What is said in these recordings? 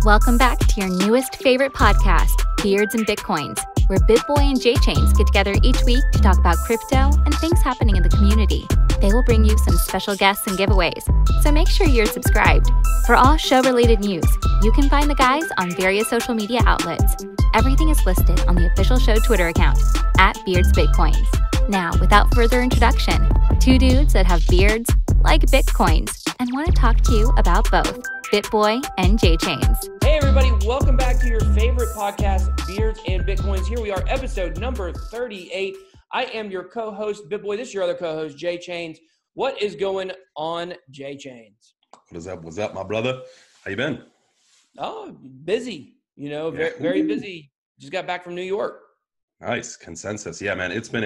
Welcome back to your newest favorite podcast, Beards and Bitcoins, where BitBoy and J-Chains get together each week to talk about crypto and things happening in the community. They will bring you some special guests and giveaways, so make sure you're subscribed. For all show-related news, you can find the guys on various social media outlets. Everything is listed on the official show Twitter account, @BeardsBitcoins. Now, without further introduction, two dudes that have beards, like Bitcoins, and want to talk to you about both, BitBoy and J-Chains. Hey everybody, welcome back to your favorite podcast, Beards and Bitcoins. Here we are, episode number 38. I am your co-host, BitBoy. This is your other co-host, J-Chains. What is going on, J-Chains? What's up, my brother? How you been? Oh, busy. Very busy. Just got back from New York. Nice. Consensus. Yeah, man. It's been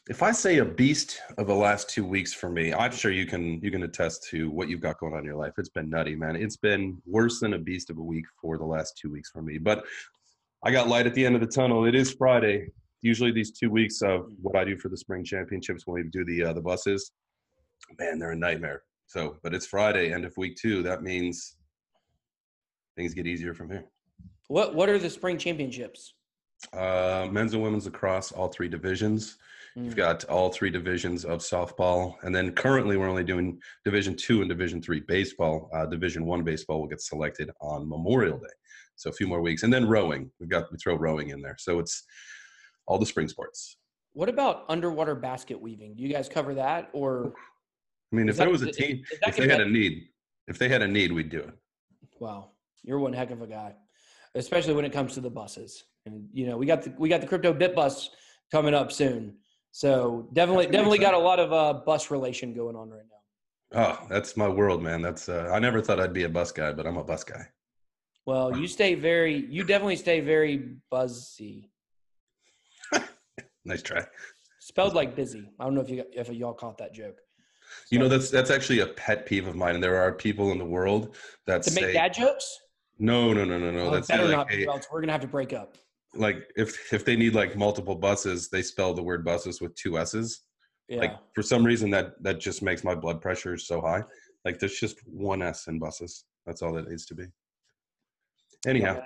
if I say a beast of the last 2 weeks for me, I'm sure you can attest to what you've got going on in your life. It's been nutty, man. It's been worse than a beast of a week for the last 2 weeks for me. But I got light at the end of the tunnel. It is Friday. Usually these 2 weeks of what I do for the spring championships when we do the buses, man, they're a nightmare. So, but it's Friday, end of week 2. That means things get easier from here. What are the spring championships? Men's and women's lacrosse, all 3 divisions. You've got all 3 divisions of softball. And then currently we're only doing Division 2 and Division 3 baseball. Division 1 baseball will get selected on Memorial Day. So a few more weeks. And then rowing. We throw rowing in there. So it's all the spring sports. What about underwater basket weaving? Do you guys cover that? Or I mean, if there was a team, if they had a need, we'd do it. Wow. You're one heck of a guy, especially when it comes to the buses. And, we got the Crypto Bit Bus coming up soon. So definitely got a lot of bus relation going on right now. Oh, that's my world, man. That's I never thought I'd be a bus guy, but I'm a bus guy. Well, you definitely stay very buzzy. Nice try. Spelled like busy. I don't know if y'all caught that joke. So, that's actually a pet peeve of mine, and there are people in the world that make dad jokes. No. Oh, That's better like, not, or else we're gonna have to break up. Like if they need like multiple buses, they spell the word buses with 2 S's. Yeah. Like for some reason that just makes my blood pressure so high. Like there's just 1 S in buses. That's all that needs to be. Anyhow.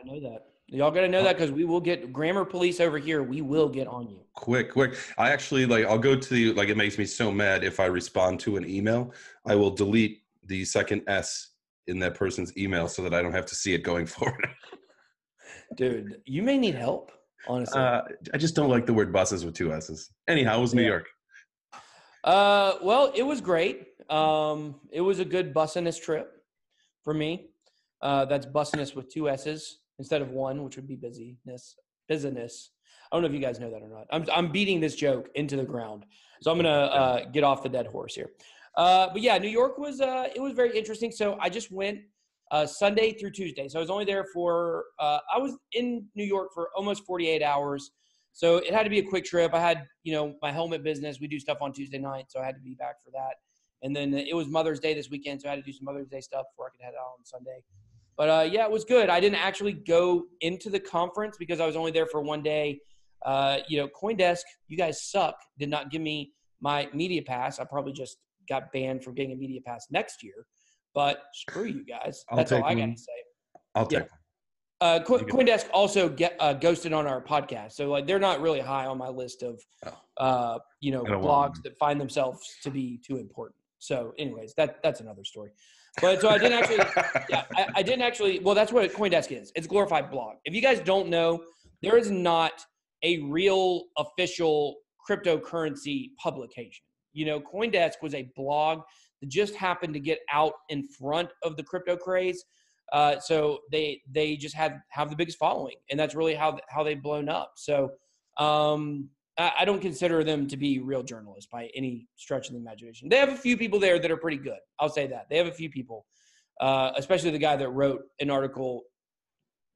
Y'all gotta know that because we will get grammar police over here. We will get on you. Quick. I actually I'll go to it makes me so mad if I respond to an email, I will delete the second S in that person's email so that I don't have to see it going forward. Dude, you may need help, honestly. I just don't like the word buses with 2 S's. Anyhow, it was New York. Well, it was great. It was a good bussiness trip for me. That's bussiness with 2 S's instead of 1, which would be busyness. I don't know if you guys know that or not. I'm beating this joke into the ground, so I'm gonna get off the dead horse here. But yeah, New York was it was very interesting. So I just went Sunday through Tuesday. So I was only there for I was in New York for almost 48 hours. So it had to be a quick trip. I had, my helmet business. We do stuff on Tuesday night, so I had to be back for that. And then it was Mother's Day this weekend, so I had to do some Mother's Day stuff before I could head out on Sunday. But yeah, it was good. I didn't actually go into the conference because I was only there for 1 day. CoinDesk, you guys suck, did not give me my media pass. I probably just got banned from getting a media pass next year. But screw you guys. That's all I got to say. I'll take one. CoinDesk also ghosted on our podcast. So they're not really high on my list of, blogs that find themselves to be too important. So anyways, that's another story. But so I didn't actually, well, that's what CoinDesk is. It's a glorified blog. If you guys don't know, there is not a real official cryptocurrency publication. CoinDesk was a blog that just happened to get out in front of the crypto craze. So they just have the biggest following, and that's really how they've blown up. So I don't consider them to be real journalists by any stretch of the imagination. They have a few people there that are pretty good. I'll say that. They have a few people, especially the guy that wrote an article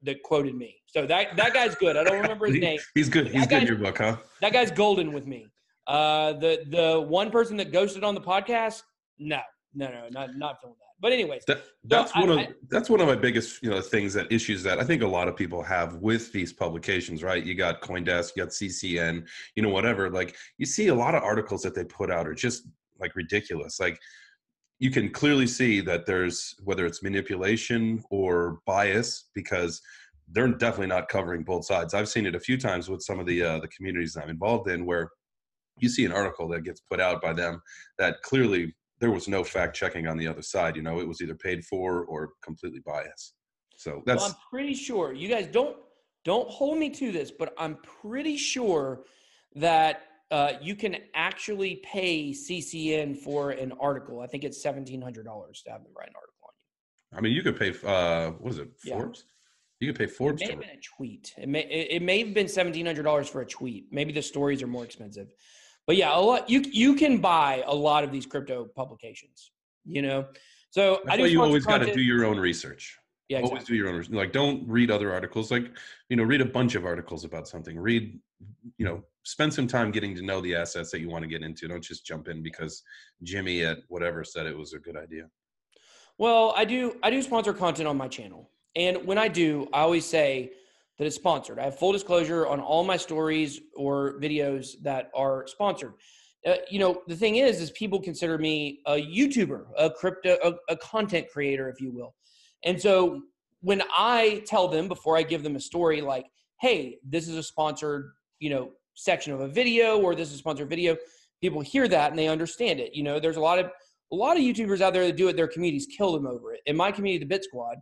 that quoted me. So that guy's good. I don't remember his name. He's good. He's good in your book, huh? That guy's golden with me. The one person that ghosted on the podcast, no, not feeling that. But anyways, that's one of my biggest issues that I think a lot of people have with these publications, right? You got CoinDesk, you got CCN, whatever. Like you see a lot of articles that they put out are just like ridiculous. Like you can clearly see that there's, whether it's manipulation or bias, because they're definitely not covering both sides. I've seen it a few times with some of the communities I'm involved in, where you see an article that gets put out by them that clearly there was no fact checking on the other side. You know, it was either paid for or completely biased. So that's. Well, I'm pretty sure you guys don't hold me to this, but I'm pretty sure that you can actually pay CCN for an article. I think it's $1,700 to have them write an article on you. I mean, you could pay. What is it? Forbes. Yeah. You could pay Forbes. It may have been a tweet. It may have been $1,700 for a tweet. Maybe the stories are more expensive. But yeah, a lot. You can buy a lot of these crypto publications. You know, so that's why you always got to do your own research. Yeah, exactly. Always do your own research. Like, don't read other articles. Like, you know, read a bunch of articles about something. Read, you know, spend some time getting to know the assets that you want to get into. Don't just jump in because Jimmy at whatever said it was a good idea. Well, I do sponsor content on my channel, and when I do, I always say that it's sponsored. I have full disclosure on all my stories or videos that are sponsored. You know, the thing is people consider me a YouTuber, a content creator, if you will. And so when I tell them before I give them a story, like, hey, this is a sponsored, you know, section of a video, or this is a sponsored video, people hear that and they understand it. You know, there's a lot of YouTubers out there that do it. Their communities kill them over it. In my community, the Bit Squad,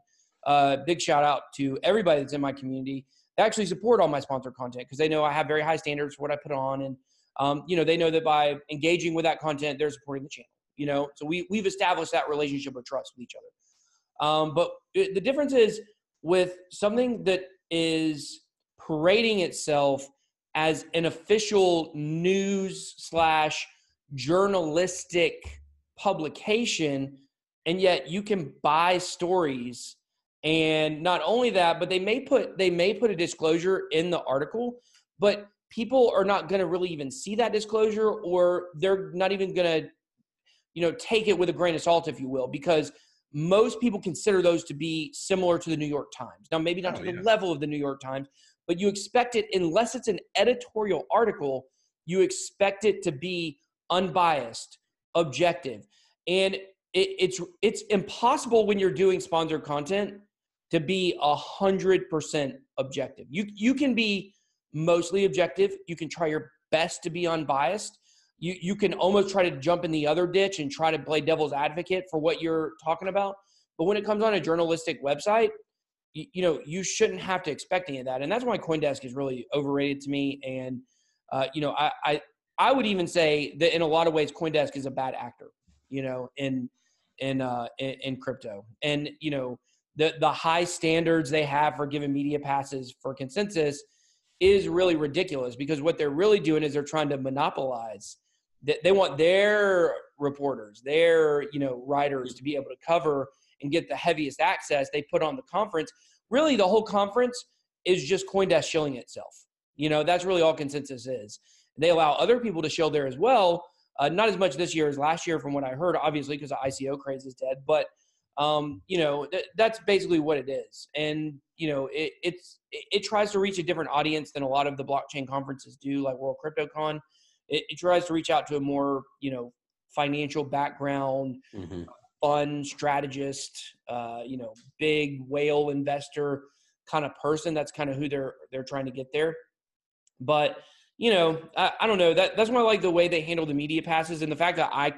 big shout out to everybody that's in my community. They actually support all my sponsored content because they know I have very high standards for what I put on. And, you know, they know that by engaging with that content, they're supporting the channel, you know? So we've established that relationship of trust with each other. But the difference is with something that is parading itself as an official news / journalistic publication, and yet you can buy stories. And not only that, but they may put a disclosure in the article, but people are not going to really even see that disclosure, or they're not even going to, you know, take it with a grain of salt, if you will, because most people consider those to be similar to the New York Times. Now, maybe not to the level of the New York Times, but you expect it, unless it's an editorial article, you expect it to be unbiased, objective. And it's impossible when you're doing sponsored content to be 100% objective. You can be mostly objective. You can try your best to be unbiased. You can almost try to jump in the other ditch and try to play devil's advocate for what you're talking about. But when it comes on a journalistic website, you know, you shouldn't have to expect any of that. And that's why CoinDesk is really overrated to me. And, you know, I would even say that in a lot of ways, CoinDesk is a bad actor, you know, in crypto. And, you know, the high standards they have for giving media passes for consensus is really ridiculous, because what they're really doing is they're trying to monopolize. They want their reporters, their, you know, writers to be able to cover and get the heaviest access. They put on the conference. Really, the whole conference is just CoinDesk shilling itself. You know, that's really all consensus is. They allow other people to shill there as well. Not as much this year as last year, from what I heard, obviously, because the ICO craze is dead. But, you know, that's basically what it is. And, you know, it tries to reach a different audience than a lot of the blockchain conferences do, like World CryptoCon. It tries to reach out to a more, you know, financial background, fun strategist, you know, big whale investor kind of person. That's kind of who they're trying to get there. But, you know, I don't know. That's why I like the way they handle the media passes, and the fact that I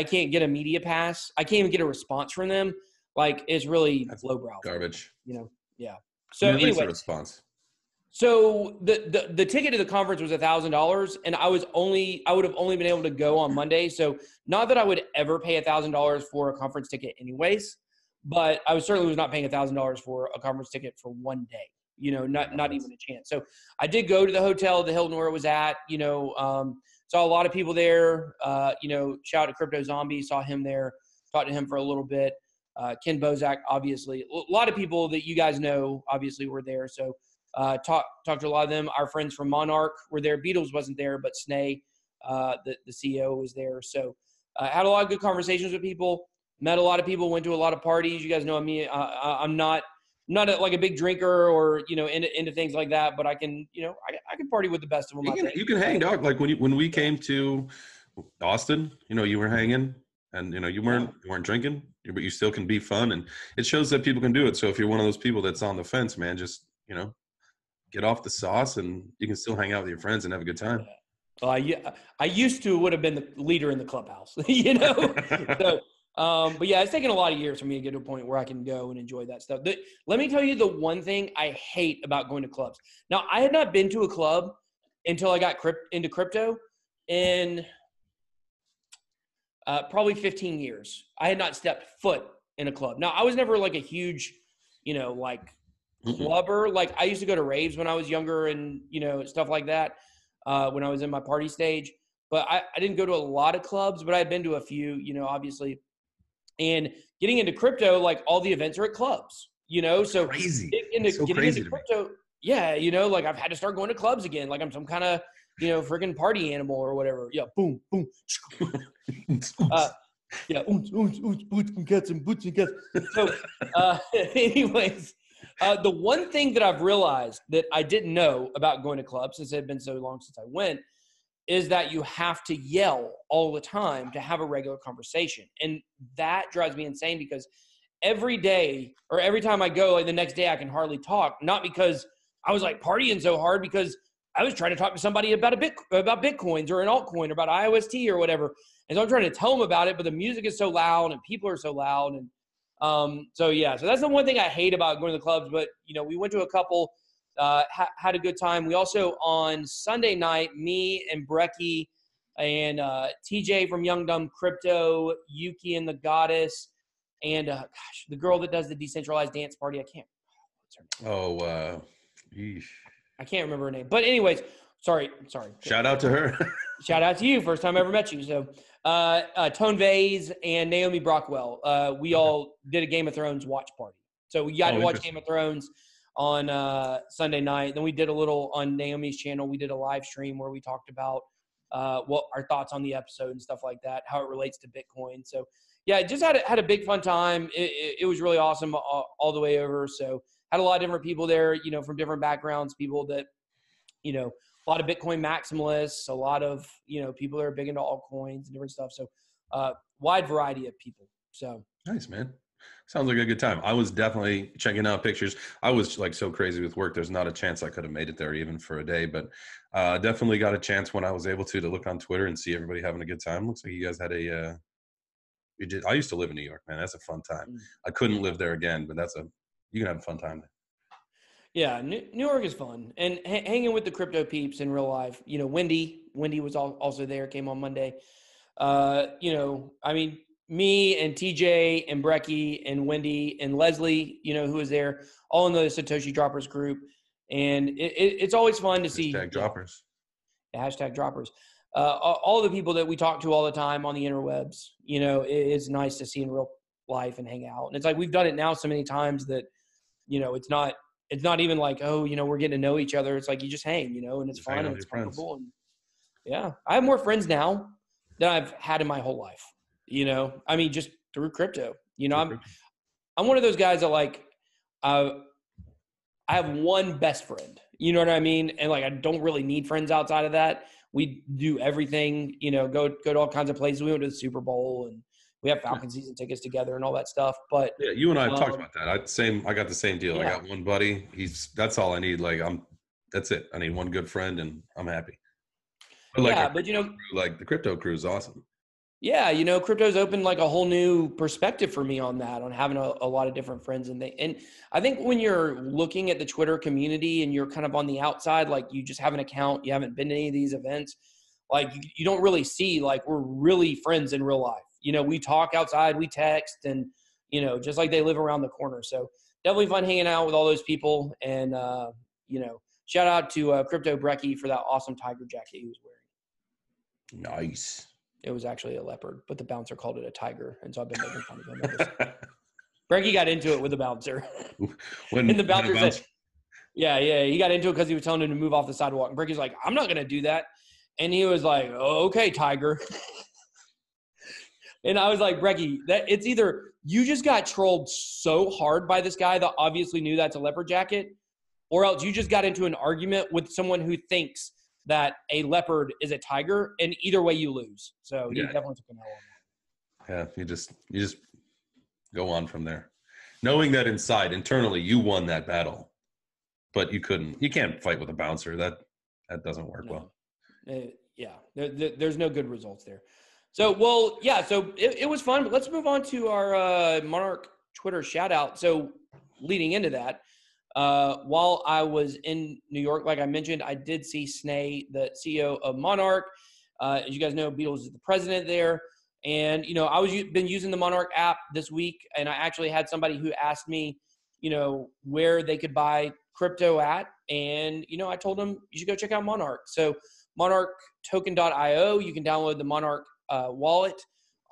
can't get a media pass. I can't even get a response from them. Like, it's really lowbrow. Garbage. You know? Yeah. So anyway, a response. So the ticket to the conference was $1,000, and I would have only been able to go on Monday. So not that I would ever pay $1,000 for a conference ticket anyways, but I certainly was not paying $1,000 for a conference ticket for one day. You know, not even a chance. So I did go to the hotel, the Hilton where it was at. You know, saw a lot of people there. You know, shout out to Crypto Zombie, saw him there, talked to him for a little bit. Ken Bozak, obviously, a lot of people that you guys know, obviously, were there. So talked to a lot of them. Our friends from Monarch were there. Beatles wasn't there, but Snay, the CEO, was there. So had a lot of good conversations with people. Met a lot of people. Went to a lot of parties. You guys know me. I'm not like a big drinker or, you know, into things like that, but I can, you know, I can party with the best of them. You can hang, dog. Like when we came to Austin, you know, you were hanging And you weren't drinking, but you still can be fun, and it shows that people can do it. So if you're one of those people that's on the fence, man, just get off the sauce, and you can still hang out with your friends and have a good time. Well, I used to would have been the leader in the clubhouse, So, but yeah, it's taken a lot of years for me to get to a point where I can go and enjoy that stuff. Let me tell you the one thing I hate about going to clubs. Now, I had not been to a club until I got into crypto in probably 15 years. I had not stepped foot in a club. Now, I was never like a huge, clubber. Like I used to go to raves when I was younger and, stuff like that when I was in my party stage. But I didn't go to a lot of clubs, but I've been to a few, obviously. And getting into crypto, like all the events are at clubs, so crazy. Getting into crypto, yeah, I've had to start going to clubs again. Like I'm some kind of, freaking party animal or whatever. Yeah, boom, boom. Yeah, boots and cats. So, anyways, the one thing that I've realized that I didn't know about going to clubs, since it had been so long since I went, is that you have to yell all the time to have a regular conversation. And that drives me insane because every day or every time I go, the next day I can hardly talk, not because I was like partying so hard, because I was trying to talk to somebody about about Bitcoins or an altcoin or about IOST or whatever. And so I'm trying to tell them about it, but the music is so loud and people are so loud. And so that's the one thing I hate about going to the clubs. But, we went to a couple, had a good time. We also, on Sunday night, me and Brecky and TJ from Young Dumb Crypto, Yuki and the Goddess, and the girl that does the decentralized dance party. What's her name? I can't remember her name. But anyways, sorry. Shout out to her. Shout out to you. First time I ever met you. So Tone Vase and Naomi Brockwell, we all did a Game of Thrones watch party. So we got to watch Game of Thrones on Sunday night. Then we did a little on Naomi's channel. We did a live stream where we talked about what our thoughts on the episode and stuff like that, how it relates to Bitcoin. So yeah, just had a big fun time. It was really awesome all the way over. So had a lot of different people there, from different backgrounds, people that, a lot of Bitcoin maximalists, a lot of, people that are big into altcoins and different stuff. So wide variety of people. So nice, man. Sounds like a good time. I was definitely checking out pictures. I was like so crazy with work. There's not a chance I could have made it there even for a day, but definitely got a chance when I was able to look on Twitter and see everybody having a good time. Looks like you guys had I used to live in New York, man. That's a fun time. I couldn't live there again, but you can have a fun time there. Yeah, New York is fun. And hanging with the crypto peeps in real life, Wendy was also there, came on Monday. Me and TJ and Brecky and Wendy and Leslie, who was there, all in the Satoshi Droppers group. And it's always fun to see. Droppers. Hashtag Droppers. All the people that we talk to all the time on the interwebs, it's nice to see in real life and hang out. And it's like we've done it now so many times that, it's not even like, we're getting to know each other. It's like you just hang, and it's fun and it's comfortable. And yeah, I have more friends now than I've had in my whole life. Just through crypto. I'm one of those guys that I have one best friend. You know what I mean? And I don't really need friends outside of that. We do everything. Go to all kinds of places. We went to the Super Bowl and we have Falcon season tickets together and all that stuff. But yeah, you and I have talked about that. I got the same deal. Yeah. I got one buddy. That's all I need. That's it. I need one good friend and I'm happy. But the crypto crew is awesome. Yeah, crypto's opened a whole new perspective for me on that, on having a lot of different friends. And I think when you're looking at the Twitter community and you're kind of on the outside, you just have an account, you haven't been to any of these events, you don't really see, we're really friends in real life. We talk outside, we text, and, just like they live around the corner. So definitely fun hanging out with all those people. And, shout out to Crypto Brecky for that awesome tiger jacket he was wearing. Nice. It was actually a leopard, but the bouncer called it a tiger. And so I've been making fun of him. Brecky got into it with the bouncer. And the bouncer said, yeah, he got into it because he was telling him to move off the sidewalk. And Brecky's like, I'm not going to do that. And he was like, oh, okay, tiger. And I was like, Brecky, it's either you just got trolled so hard by this guy that obviously knew that's a leopard jacket, or else you just got into an argument with someone who thinks that a leopard is a tiger, and either way you lose. So he definitely took an L on Yeah, you just go on from there, knowing that internally, you won that battle, but you can't fight with a bouncer. That doesn't work well. There's no good results there. So, well, yeah, so it was fun, but let's move on to our Monarch Twitter shout out. So leading into that, while I was in New York, like I mentioned, I did see Snay, the CEO of Monarch. As you guys know, Beatles is the president there. And, you know, been using the Monarch app this week, and I actually had somebody who asked me, you know, where they could buy crypto at. And, you know, I told them you should go check out Monarch. So monarchtoken.io, you can download the Monarch wallet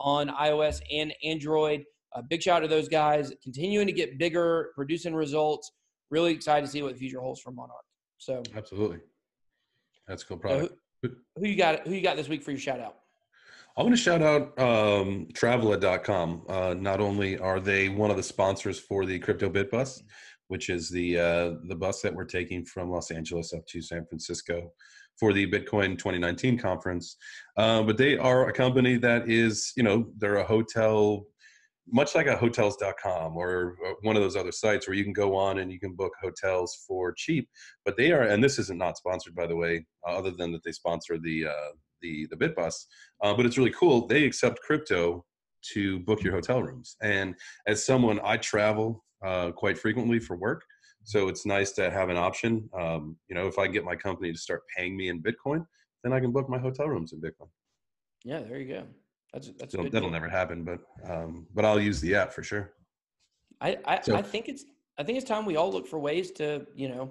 on iOS and Android. Big shout out to those guys, continuing to get bigger, producing results. Really excited to see what the future holds for Monarch. So absolutely, that's a cool product. So who you got this week for your shout out? I want to shout out Travela.com. Not only are they one of the sponsors for the Crypto Bit Bus, which is the bus that we're taking from Los Angeles up to San Francisco for the Bitcoin 2019 conference, but they are a company that is, you know, they're a hotel, much like a hotels.com or one of those other sites where you can go on and you can book hotels for cheap. But they are, and this isn't not sponsored, by the way, other than that they sponsor the BitBus, but it's really cool. They accept crypto to book your hotel rooms. And as someone, I travel quite frequently for work, so it's nice to have an option. You know, if I get my company to start paying me in Bitcoin, then I can book my hotel rooms in Bitcoin. Yeah, there you go. That'll never happen, but I'll use the app for sure. I think it's time we all look for ways to, you know,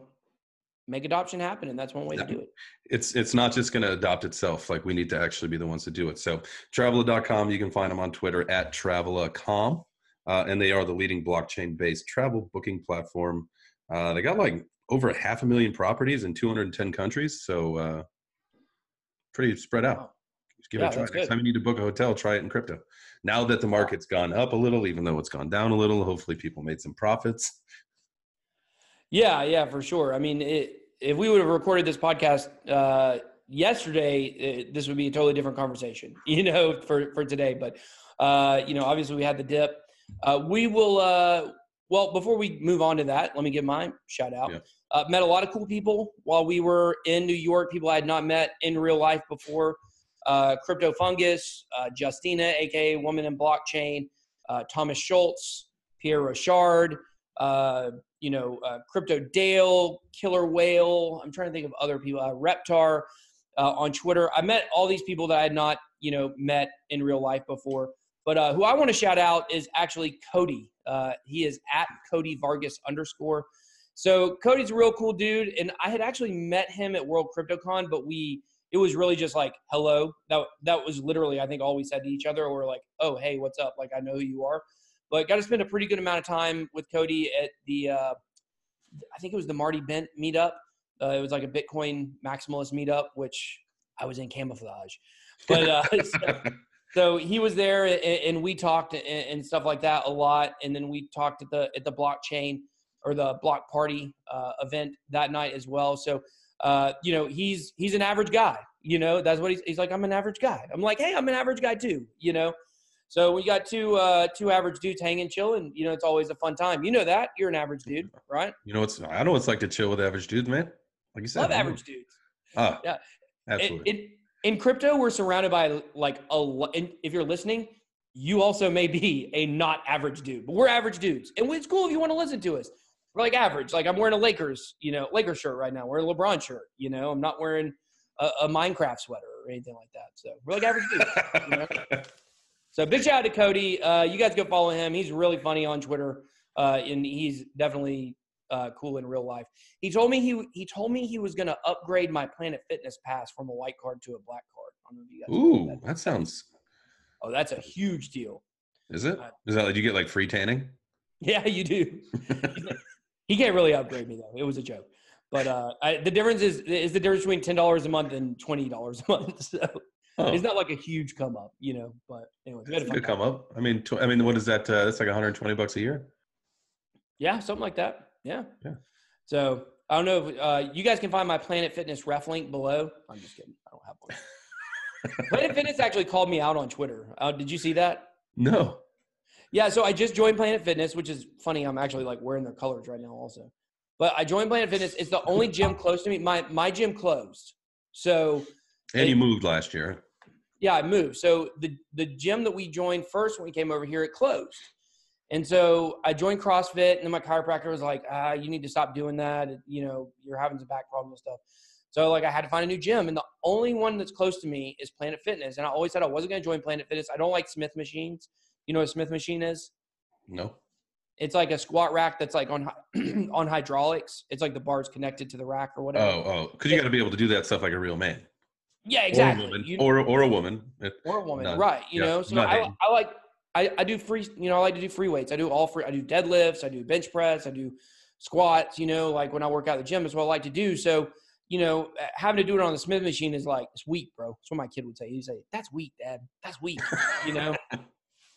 make adoption happen, and that's one way to do it. It's not just going to adopt itself. Like, we need to actually be the ones to do it. So Travela.com, you can find them on Twitter at Travela.com, and they are the leading blockchain-based travel booking platform. They got like over 500,000 properties in 210 countries, so pretty spread out. Wow. Just give it a try. Next time you need to book a hotel, try it in crypto. Now that the market's gone up a little, even though it's gone down a little, hopefully people made some profits. Yeah, for sure. I mean, if we would have recorded this podcast yesterday, this would be a totally different conversation, you know, for today. But, you know, obviously we had the dip. We will, well, before we move on to that, let me give my shout out. Yeah. Met a lot of cool people while we were in New York, people I had not met in real life before. Crypto Fungus, Justina, aka Woman in Blockchain, Thomas Schultz, Pierre Rochard, you know, Crypto Dale, Killer Whale. I'm trying to think of other people. Reptar on Twitter. I met all these people that I had not, you know, met in real life before. But who I want to shout out is actually Cody. He is at Cody Vargas _. So Cody's a real cool dude, and I had actually met him at World CryptoCon, but it was really just like, hello. That was literally, I think, all we said to each other. Or like, oh, hey, what's up? Like, I know who you are. But got to spend a pretty good amount of time with Cody at the, I think it was the Marty Bent meetup. It was like a Bitcoin maximalist meetup, which I was in camouflage. But so he was there, and we talked and stuff like that a lot. And then we talked at the blockchain or the block party event that night as well. So, you know, he's an average guy. You know, that's what he's like. I'm an average guy. I'm like, hey, I'm an average guy too. You know. So we got two average dudes hanging, chilling. You know, it's always a fun time. You know that. You're an average dude, right? You know, I know what it's like to chill with average dudes, man. Like you said. Love average dudes. Yeah. Absolutely. In crypto, we're surrounded by like if you're listening, you also may be a not average dude. But we're average dudes. And it's cool if you want to listen to us. We're like average. Like, I'm wearing a Lakers shirt right now. We're a LeBron shirt. You know, I'm not wearing a Minecraft sweater or anything like that. So we're like average dudes. You know? So big shout out to Cody. You guys go follow him. He's really funny on Twitter, and he's definitely cool in real life. He told me he was going to upgrade my Planet Fitness pass from a white card to a black card. I don't know if you guys know that sounds. Oh, that's a huge deal. Is it? Is that like you get like free tanning? Yeah, you do. He can't really upgrade me though. It was a joke. But the difference is the difference between $10 a month and $20 a month. So. Oh. It's not like a huge come up, you know, but anyway. It's a good come up. I mean, what is that? That's like $120 a year. Yeah, something like that. Yeah. So I don't know if you guys can find my Planet Fitness ref link below. I'm just kidding. I don't have one. Planet Fitness actually called me out on Twitter. Did you see that? No. Yeah, so I just joined Planet Fitness, which is funny. I'm actually like wearing their colors right now also. But I joined Planet Fitness. It's the only gym close to me. My gym closed. So And you moved last year. yeah, I moved. So the gym that we joined first when we came over here, it closed. And so I joined CrossFit, and then my chiropractor was like, you need to stop doing that. You know, you're having some back problems and stuff. So like I had to find a new gym, and the only one that's close to me is Planet Fitness. And I always said I wasn't going to join Planet Fitness. I don't like Smith machines. You know what a Smith machine is? No. It's like a squat rack that's like on on hydraulics. It's like the bar's connected to the rack or whatever. Oh, because you got to be able to do that stuff like a real man. Yeah, exactly. Or a woman. Or a woman, right? You know, so I do free. You know, I like to do free weights. I do all free. I do deadlifts. I do bench press. I do squats. You know, like when I work out at the gym, is what I like to do. So, you know, having to do it on the Smith machine is like, it's weak, bro. That's what my kid would say. He'd say, "That's weak, Dad. That's weak." You know.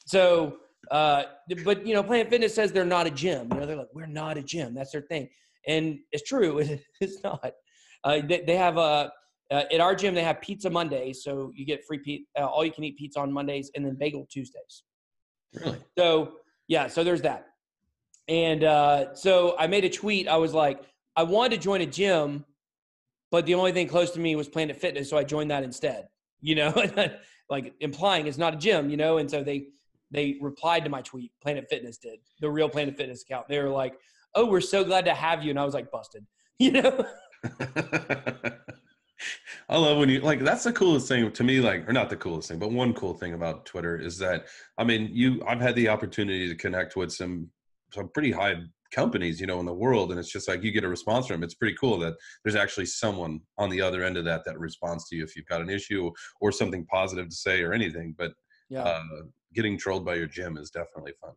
So, but you know, Planet Fitness says they're not a gym. You know, they're like, we're not a gym. That's their thing, and it's true. It's not. They have at our gym they have Pizza Mondays, so you get free all you can eat pizza on Mondays, and then Bagel Tuesdays. Really? So yeah, so there's that, and so I made a tweet. I was like, I wanted to join a gym, but the only thing close to me was Planet Fitness, so I joined that instead. You know, like implying it's not a gym. You know, and so they replied to my tweet. Planet Fitness did, the real Planet Fitness account. They were like, "Oh, we're so glad to have you," and I was like, "Busted," you know. I love when you like. That's the coolest thing to me. Like, or not the coolest thing, but one cool thing about Twitter is that I mean, I've had the opportunity to connect with some pretty high companies, you know, in the world, and it's just like you get a response from them. It's pretty cool that there's actually someone on the other end of that responds to you if you've got an issue or something positive to say or anything. But yeah. Getting trolled by your gym is definitely fun.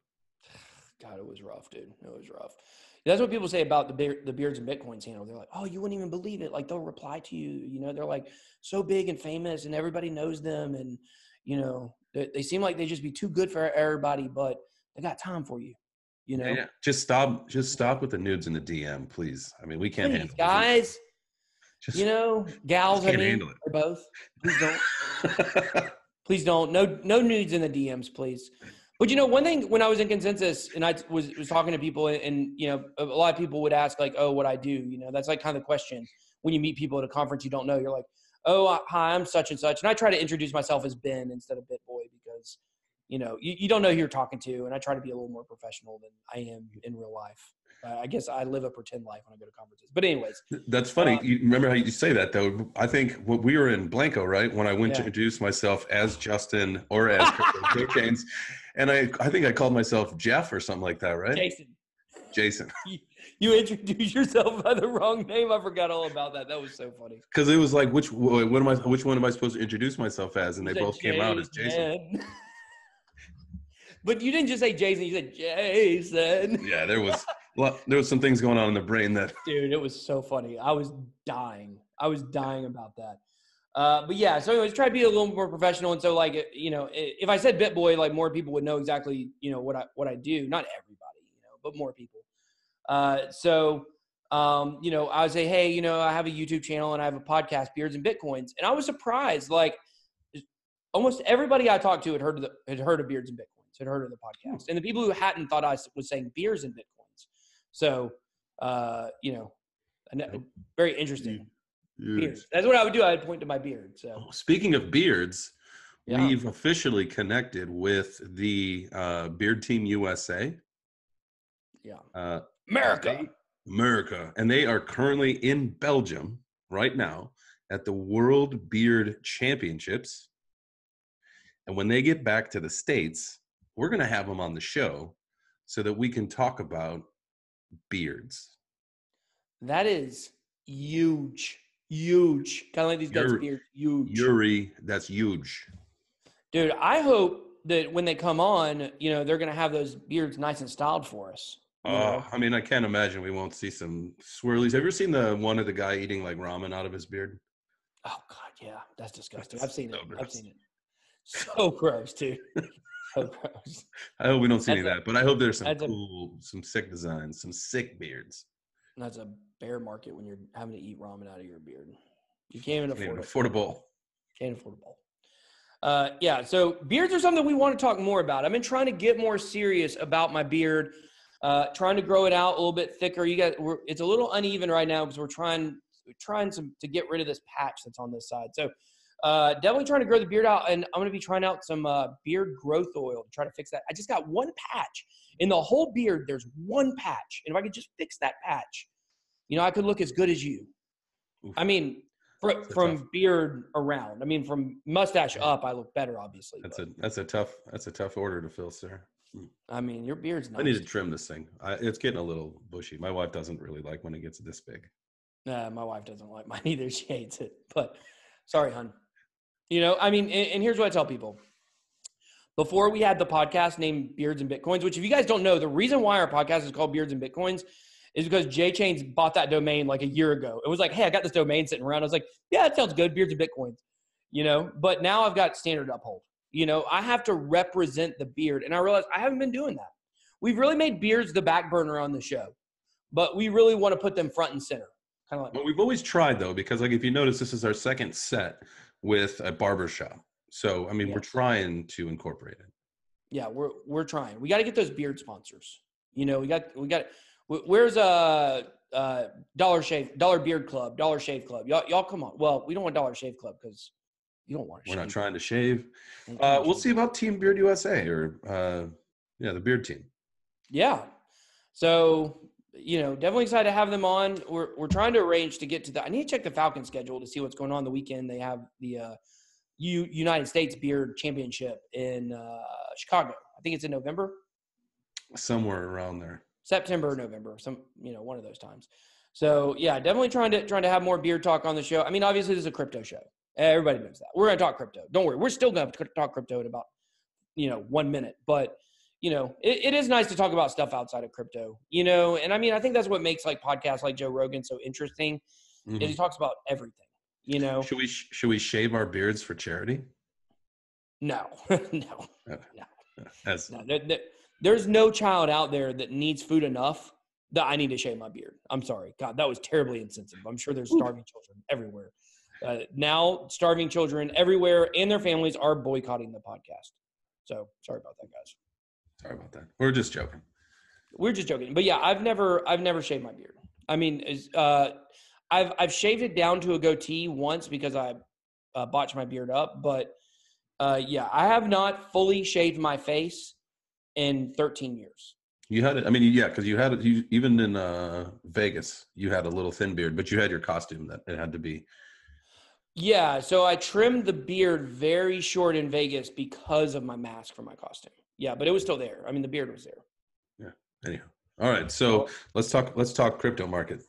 God, it was rough, dude. It was rough. That's what people say about the Beards and Bitcoins handle. They're like, oh, you wouldn't even believe it. Like, they'll reply to you. You know, they're like so big and famous and everybody knows them. And, you know, they seem like they just be too good for everybody, but they got time for you, you know? Yeah. Just stop with the nudes in the DM, please. I mean, we can't handle it. Guys, you know, gals, I mean, or both. Please don't. Please don't. No nudes in the DMs, please. But, you know, one thing when I was in Consensus and I was talking to people and, you know, a lot of people would ask like, oh, what I do, you know, that's like kind of the question when you meet people at a conference you don't know. You're like, oh, hi, I'm such and such. And I try to introduce myself as Ben instead of BitBoy because, you know, you don't know who you're talking to. And I try to be a little more professional than I am in real life. I guess I live a pretend life when I go to conferences. But anyways. That's funny. You remember how you say that, though? I think we were in Blanco, right? When I went to introduce myself as Justin or as James. And I think I called myself Jeff or something like that, right? Jason. You introduced yourself by the wrong name. I forgot all about that. That was so funny. Because it was like, which one am I supposed to introduce myself as? And they both came out as Jason. But you didn't just say Jason. You said Jason. Yeah, there was some things going on in the brain that. Dude, it was so funny. I was dying about that. But yeah, so anyways, try to be a little more professional. And so like, you know, if I said BitBoy, like more people would know exactly, you know, what I do. Not everybody, you know, but more people. You know, I would say, hey, you know, I have a YouTube channel and I have a podcast, Beards and Bitcoins. And I was surprised, like almost everybody I talked to had heard of Beards and Bitcoins, had heard of the podcast. And the people who hadn't thought I was saying beers and Bitcoins. So, you know, very interesting. Beards. That's what I would do. I'd point to my beard. So speaking of beards, we've officially connected with the Beard Team USA. Yeah. America. And they are currently in Belgium right now at the World Beard Championships. And when they get back to the States, we're going to have them on the show so that we can talk about beards. That is huge. Huge. Kind of like these guys' beards. Huge. Yuri, that's huge. Dude, I hope that when they come on, you know, they're going to have those beards nice and styled for us. I mean, I can't imagine we won't see some swirlies. Have you ever seen the one of the guy eating like ramen out of his beard? Oh, God, yeah. That's disgusting. I've seen it. I've seen it. So gross, dude. So gross. I hope we don't see any of that, but I hope there's some sick designs, some sick beards. That's a bear market when you're having to eat ramen out of your beard. You can't even afford it. Afford a bowl. Can't afford a bowl. Yeah, so beards are something we want to talk more about. I've been trying to get more serious about my beard, trying to grow it out a little bit thicker. It's a little uneven right now because we're trying to get rid of this patch that's on this side. So definitely trying to grow the beard out, and I'm going to be trying out some beard growth oil to try to fix that. I just got one patch in the whole beard. There's one patch, and if I could just fix that patch, I could look as good as you. Oof. I mean, from beard around. I mean, from mustache up, I look better, obviously. That's a tough order to fill, sir. I mean, your beard's nice. I need to trim this thing. It's getting a little bushy. My wife doesn't really like when it gets this big. My wife doesn't like mine either. She hates it. But sorry, hun. I mean, and here's what I tell people. Before we had the podcast named Beards and Bitcoins, which if you guys don't know, the reason why our podcast is called Beards and Bitcoins is because J Chains bought that domain like a year ago. It was like, hey, I got this domain sitting around. I was like, yeah, that sounds good, Beards and Bitcoins. But now I've got standard to uphold. I have to represent the beard, and I realize I haven't been doing that. We've really made beards the back burner on the show, but we really want to put them front and center. Kind of like. Well, we've always tried though, because if you notice, this is our second set with a barbershop. So I mean, We're trying to incorporate it. Yeah, we're trying. We got to get those beard sponsors. We got. Where's Dollar Beard Club, Dollar Shave Club? Y'all come on. Well, we don't want Dollar Shave Club because you don't want to. We're not trying to shave. We'll see about Team Beard USA or the Beard Team. Yeah. So definitely excited to have them on. We're trying to arrange to get to the. I need to check the Falcon schedule to see what's going on the weekend. They have the United States Beard Championship in Chicago. I think it's in November. Somewhere around there. September or November, one of those times. So yeah, definitely trying to have more beard talk on the show. I mean, obviously this is a crypto show. Everybody knows that. We're going to talk crypto. Don't worry. We're still going to talk crypto in about, 1 minute. But, it is nice to talk about stuff outside of crypto, and I mean, I think that's what makes like podcasts like Joe Rogan so interesting is he talks about everything, Should we shave our beards for charity? No. As, no. There's no child out there that needs food enough that I need to shave my beard. I'm sorry. God, that was terribly insensitive. I'm sure there's starving children everywhere. Now, starving children everywhere and their families are boycotting the podcast. So sorry about that, guys. Sorry about that. We're just joking. We're just joking. But yeah, I've never shaved my beard. I mean, I've shaved it down to a goatee once because I botched my beard up. But yeah, I have not fully shaved my face in 13 years. You had it. I mean, yeah, because you had it. Even in Vegas, you had a little thin beard, but you had your costume that it had to be. Yeah, so I trimmed the beard very short in Vegas because of my mask for my costume. Yeah, but it was still there. I mean, the beard was there. Yeah. Anyhow, all right. So let's talk crypto market.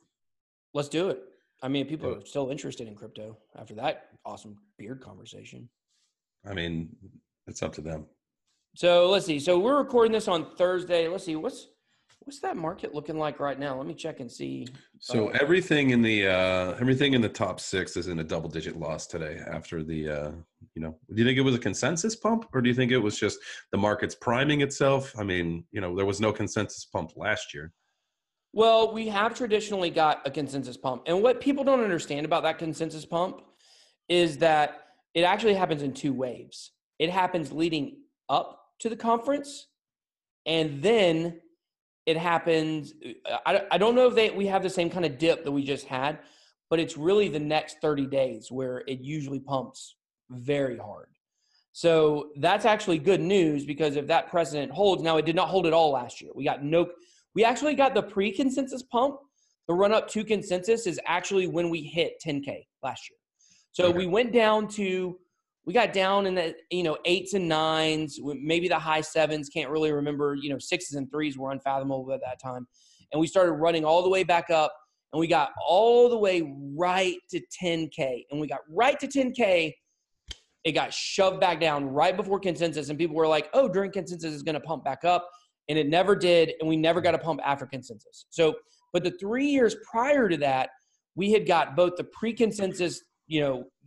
Let's do it. I mean, people are still interested in crypto after that awesome beard conversation. I mean, it's up to them. So let's see. So we're recording this on Thursday. Let's see. What's that market looking like right now? Let me check and see. So everything in the top 6 is in a double-digit loss today after the do you think it was a consensus pump, or do you think it was just the market's priming itself? I mean, there was no consensus pump last year. Well, we have traditionally got a consensus pump. And what people don't understand about that consensus pump is that it actually happens in 2 waves. It happens leading up to the conference, and then it happens. I don't know if we have the same kind of dip that we just had, but it's really the next 30 days where it usually pumps very hard. So that's actually good news, because if that precedent holds, now it did not hold at all last year. We actually got the pre-consensus pump. The run up to consensus is actually when we hit 10K last year. So okay. We got down in the 8s and 9s, maybe the high 7s, can't really remember. 6s and 3s were unfathomable at that time. And we started running all the way back up, and we got all the way right to 10K. And we got right to 10K. It got shoved back down right before consensus, and people were like, oh, during consensus it's going to pump back up. And it never did, and we never got a pump after consensus. So, but the 3 years prior to that, we had got both the pre-consensus,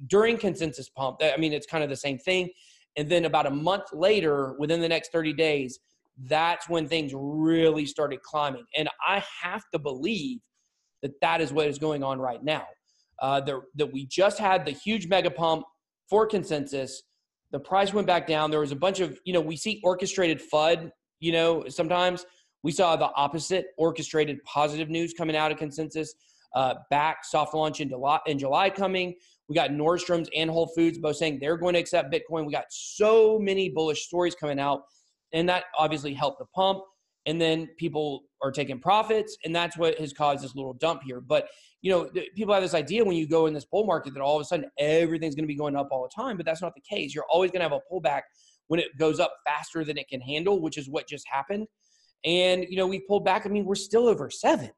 during consensus pump. I mean, it's kind of the same thing. And then about a month later, within the next 30 days, that's when things really started climbing. And I have to believe that is what is going on right now. That we just had the huge mega pump for consensus. the price went back down. There was a bunch of, we see orchestrated FUD, sometimes we saw the opposite, orchestrated positive news coming out of Consensus, back soft launch in July coming. We got Nordstrom's and Whole Foods both saying they're going to accept Bitcoin. We got so many bullish stories coming out, and that obviously helped the pump. And then people are taking profits, and that's what has caused this little dump here. But, people have this idea when you go in this bull market that all of a sudden everything's going to be going up all the time, but that's not the case. You're always going to have a pullback when it goes up faster than it can handle, which is what just happened. And, we pulled back. I mean, we're still over 7.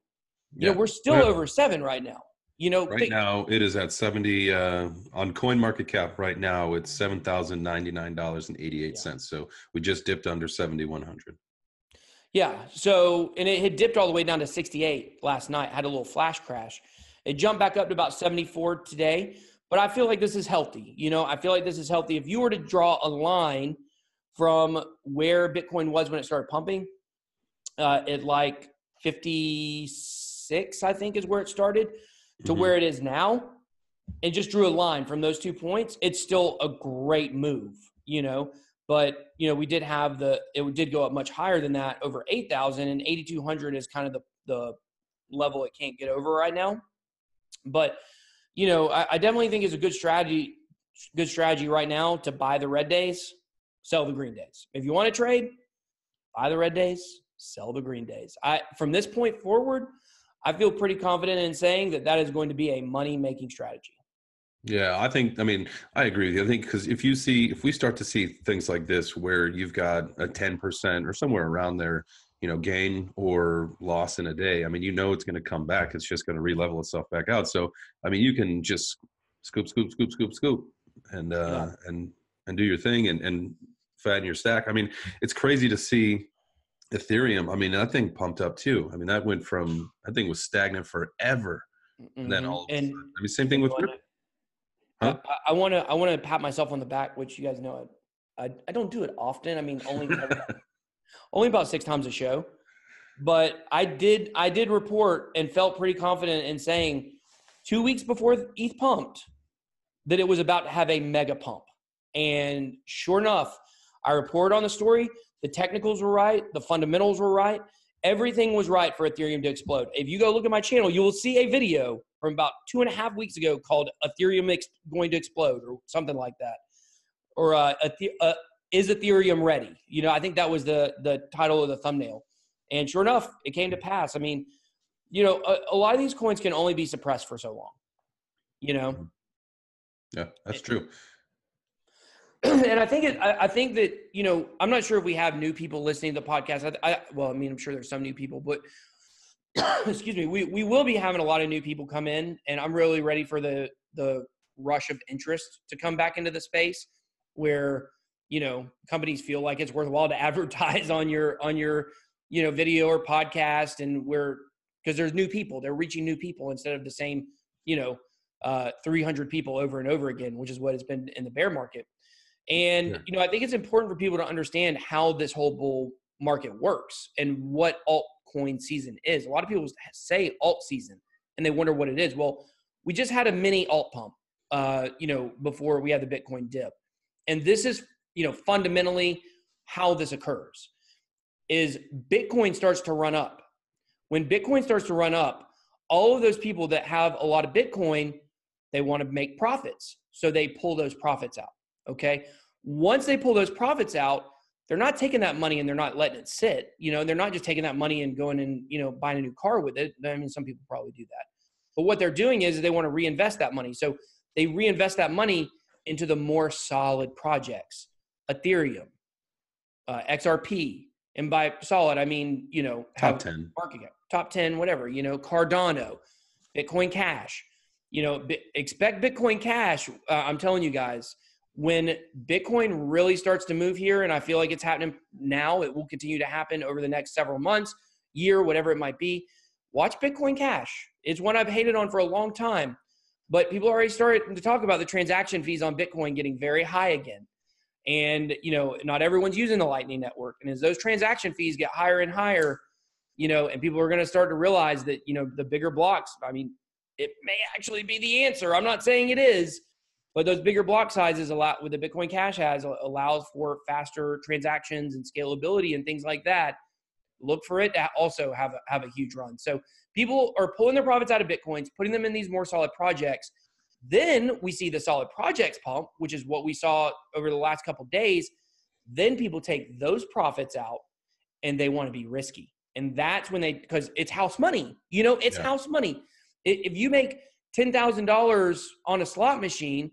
We're still over 7 right now. Right now it is at 70 on CoinMarketCap. Right now it's $7,099.88. So we just dipped under 7,100. Yeah. So, and it had dipped all the way down to 68 last night, had a little flash crash. It jumped back up to about 74 today, but I feel like this is healthy. I feel like this is healthy. If you were to draw a line from where Bitcoin was when it started pumping, at like 56, I think is where it started, to where it is now, and just drew a line from those 2 points, it's still a great move, But, we did have it did go up much higher than that, over 8,000, and 8,200 is kind of the level it can't get over right now. But, I definitely think it's a good strategy right now to buy the red days, sell the green days. If you want to trade, buy the red days, sell the green days. From this point forward, I feel pretty confident in saying that is going to be a money-making strategy. Yeah, I agree with you. I think because if we start to see things like this where you've got a 10% or somewhere around there, gain or loss in a day, it's going to come back. It's just going to re-level itself back out. So, you can just scoop, and do your thing and fatten your stack. It's crazy to see Ethereum. That thing pumped up too. That went from, I think, was stagnant forever. And then all of a sudden, same thing with Huh? I want to pat myself on the back, which you guys know I don't do it often. Only about 6 times a show, but I did report and felt pretty confident in saying 2 weeks before ETH pumped that it was about to have a mega pump. And sure enough, I reported on the story. The technicals were right. The fundamentals were right. Everything was right for Ethereum to explode. If you go look at my channel, you will see a video from about 2.5 weeks ago called Ethereum going to explode or something like that. Or is Ethereum ready? I think that was the title of the thumbnail. And sure enough, it came to pass. A lot of these coins can only be suppressed for so long. Yeah, that's true. And I think that, I'm not sure if we have new people listening to the podcast. I'm sure there's some new people, but excuse me, we will be having a lot of new people come in, and I'm really ready for the rush of interest to come back into the space where, companies feel like it's worthwhile to advertise on your video or podcast, and because there's new people, they're reaching new people instead of the same, 300 people over and over again, which is what it's been in the bear market. And, I think it's important for people to understand how this whole bull market works and what altcoin season is. A lot of people say alt season and they wonder what it is. Well, we just had a mini alt pump, before we had the Bitcoin dip. And this is, fundamentally how this occurs is Bitcoin starts to run up. When Bitcoin starts to run up, all of those people that have a lot of Bitcoin, they want to make profits. So they pull those profits out. Okay. Once they pull those profits out, they're not taking that money and they're not letting it sit. They're not just taking that money and going and, buying a new car with it. Some people probably do that. But what they're doing is they want to reinvest that money. So they reinvest that money into the more solid projects, Ethereum, XRP. And by solid, top 10, market cap, top 10, whatever, Cardano, Bitcoin Cash, expect Bitcoin Cash. I'm telling you guys, when Bitcoin really starts to move here, and I feel like it's happening now, it will continue to happen over the next several months, year, whatever it might be. Watch Bitcoin Cash. It's one I've hated on for a long time, but people already started to talk about the transaction fees on Bitcoin getting very high again. And, not everyone's using the Lightning Network. And as those transaction fees get higher and higher, and people are going to start to realize that, the bigger blocks, it may actually be the answer. I'm not saying it is, But those bigger block sizes with the Bitcoin Cash allows for faster transactions and scalability and things like that. Look for it to also have a huge run. So people are pulling their profits out of Bitcoins, putting them in these more solid projects. Then we see the solid projects pump, which is what we saw over the last couple of days. Then people take those profits out and they want to be risky. And that's when because it's house money, it's house money. If you make $10,000 on a slot machine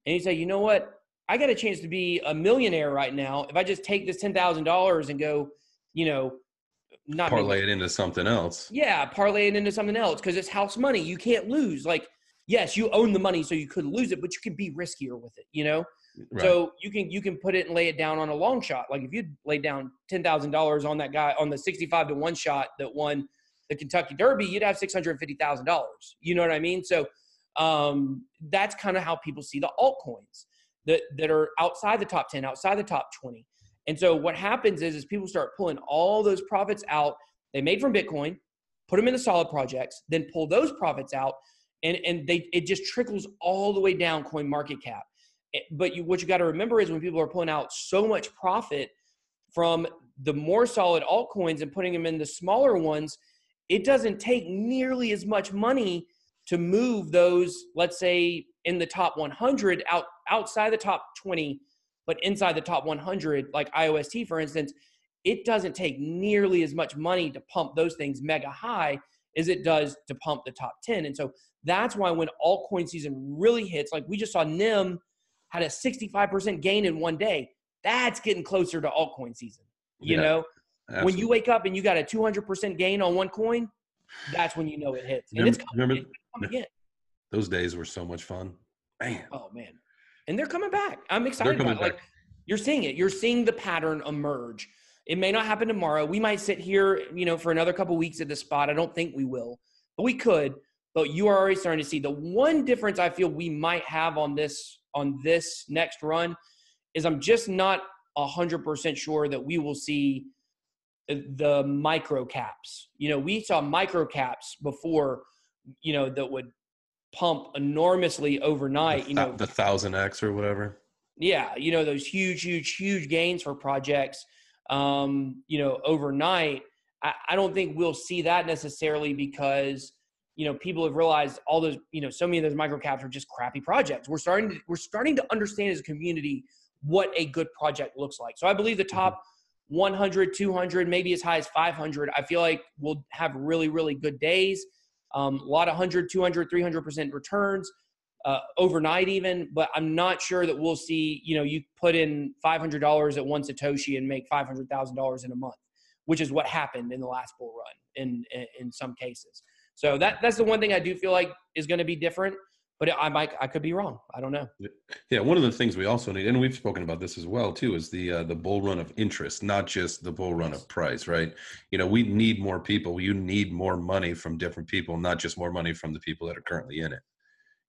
and you say, you know what, I got a chance to be a millionaire right now. If I just take this $10,000 and go, not parlay it into something else. Yeah, parlay it into something else because it's house money. You can't lose. Like, yes, you own the money, so you could lose it, but you can be riskier with it, Right. So you can put it and lay it down on a long shot. Like if you laid down $10,000 on that guy on the 65-1 shot that won the Kentucky Derby, you'd have $650,000. You know what I mean? So that's kind of how people see the altcoins that are outside the top 10, outside the top 20. And so what happens is people start pulling all those profits out they made from Bitcoin, put them in the solid projects, then pull those profits out, and it just trickles all the way down coin market cap. But what you got to remember is when people are pulling out so much profit from the more solid altcoins and putting them in the smaller ones, it doesn't take nearly as much money to move those, let's say, in the top 100 outside the top 20, but inside the top 100, like IOST, for instance. It doesn't take nearly as much money to pump those things mega high as it does to pump the top 10. And so that's why when altcoin season really hits, like we just saw NIM had a 65% gain in one day. That's getting closer to altcoin season. You know, absolutely. When you wake up and you got a 200% gain on one coin, that's when you know it hits. And it's coming again. Those days were so much fun. Man. Oh, man. And they're coming back. I'm excited about it. Like, you're seeing it. You're seeing the pattern emerge. It may not happen tomorrow. We might sit here, for another couple of weeks at this spot. I don't think we will, but we could. But you are already starting to see the one difference I feel we might have on this next run is I'm just not 100% sure that we will see the micro caps. We saw micro caps before, that would pump enormously overnight. The 1000x or whatever. Yeah, those huge gains for projects. Overnight. I don't think we'll see that necessarily because, people have realized all those, so many of those micro caps are just crappy projects. We're starting to understand as a community what a good project looks like. So I believe the top 100, 200, maybe as high as 500, I feel like we'll have really, really good days. A lot of 100, 200, 300% returns overnight even, but I'm not sure that we'll see, you put in $500 at one Satoshi and make $500,000 in a month, which is what happened in the last bull run in some cases. So that's the one thing I do feel like is going to be different, but I could be wrong. I don't know. Yeah. One of the things we also need, and we've spoken about this as well too, is the bull run of interest, not just the bull run of price, right? We need more people. You need more money from different people, not just more money from the people that are currently in it.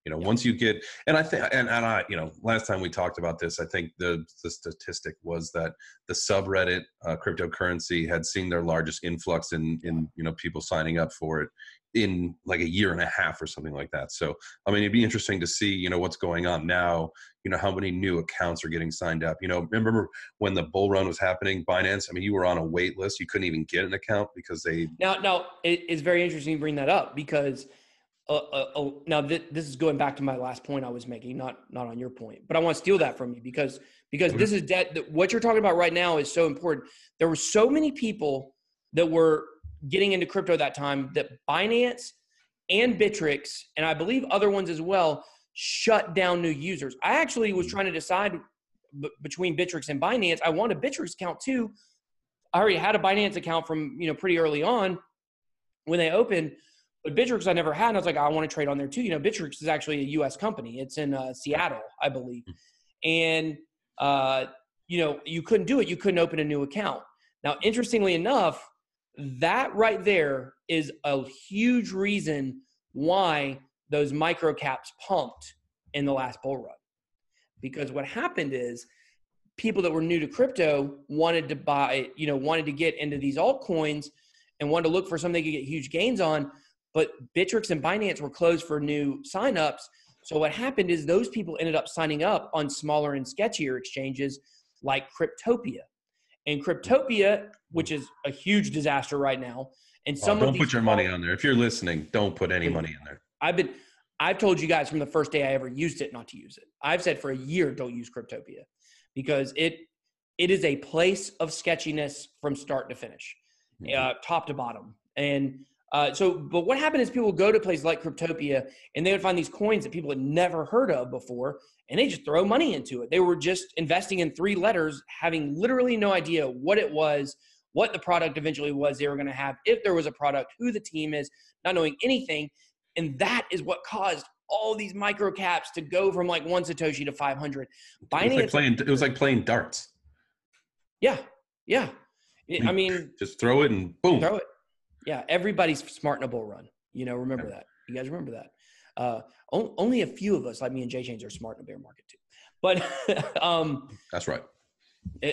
Once you get, and I think, and I, last time we talked about this, I think the statistic was that the subreddit cryptocurrency had seen their largest influx in people signing up for it in like a year and a half or something like that. So, I mean, it'd be interesting to see, what's going on now, how many new accounts are getting signed up. Remember when the bull run was happening, Binance, I mean, you were on a wait list. You couldn't even get an account because they. Now it's very interesting to bring that up because now this is going back to my last point I was making, not on your point, but I want to steal that from you because this is what you're talking about right now is so important. There were so many people that were getting into crypto that time that Binance and Bittrex, and I believe other ones as well, shut down new users. I actually was trying to decide between Bittrex and Binance. I want a Bittrex account too. I already had a Binance account from, pretty early on when they opened. But Bittrex I never had, and I was like, I want to trade on there too. Bittrex is actually a U.S. company. It's in Seattle, I believe. And, you couldn't do it. You couldn't open a new account. Now, interestingly enough, that right there is a huge reason why those micro caps pumped in the last bull run. Because what happened is people that were new to crypto wanted to buy, wanted to get into these altcoins and wanted to look for something they could get huge gains on. But Bittrex and Binance were closed for new signups. So what happened is those people ended up signing up on smaller and sketchier exchanges like Cryptopia. And Cryptopia, which is a huge disaster right now, and Don't put your money on there. If you're listening, don't put any money in there. I've told you guys from the first day I ever used it not to use it. I've said for a year, don't use Cryptopia, because it is a place of sketchiness from start to finish, top to bottom. And but what happened is people would go to places like Cryptopia and they would find these coins that people had never heard of before, and they just throw money into it. They were just investing in 3 letters, having literally no idea what it was, what the product eventually was they were going to have, if there was a product, who the team is, not knowing anything. And that is what caused all these micro caps to go from like 1 Satoshi to 500. It was like playing darts. Yeah. Yeah. I mean, just throw it and boom. Throw it. Yeah. Everybody's smart in a bull run. Remember that. You guys remember that. Only a few of us, like me and Jay Chains, are smart in a bear market too. But that's right.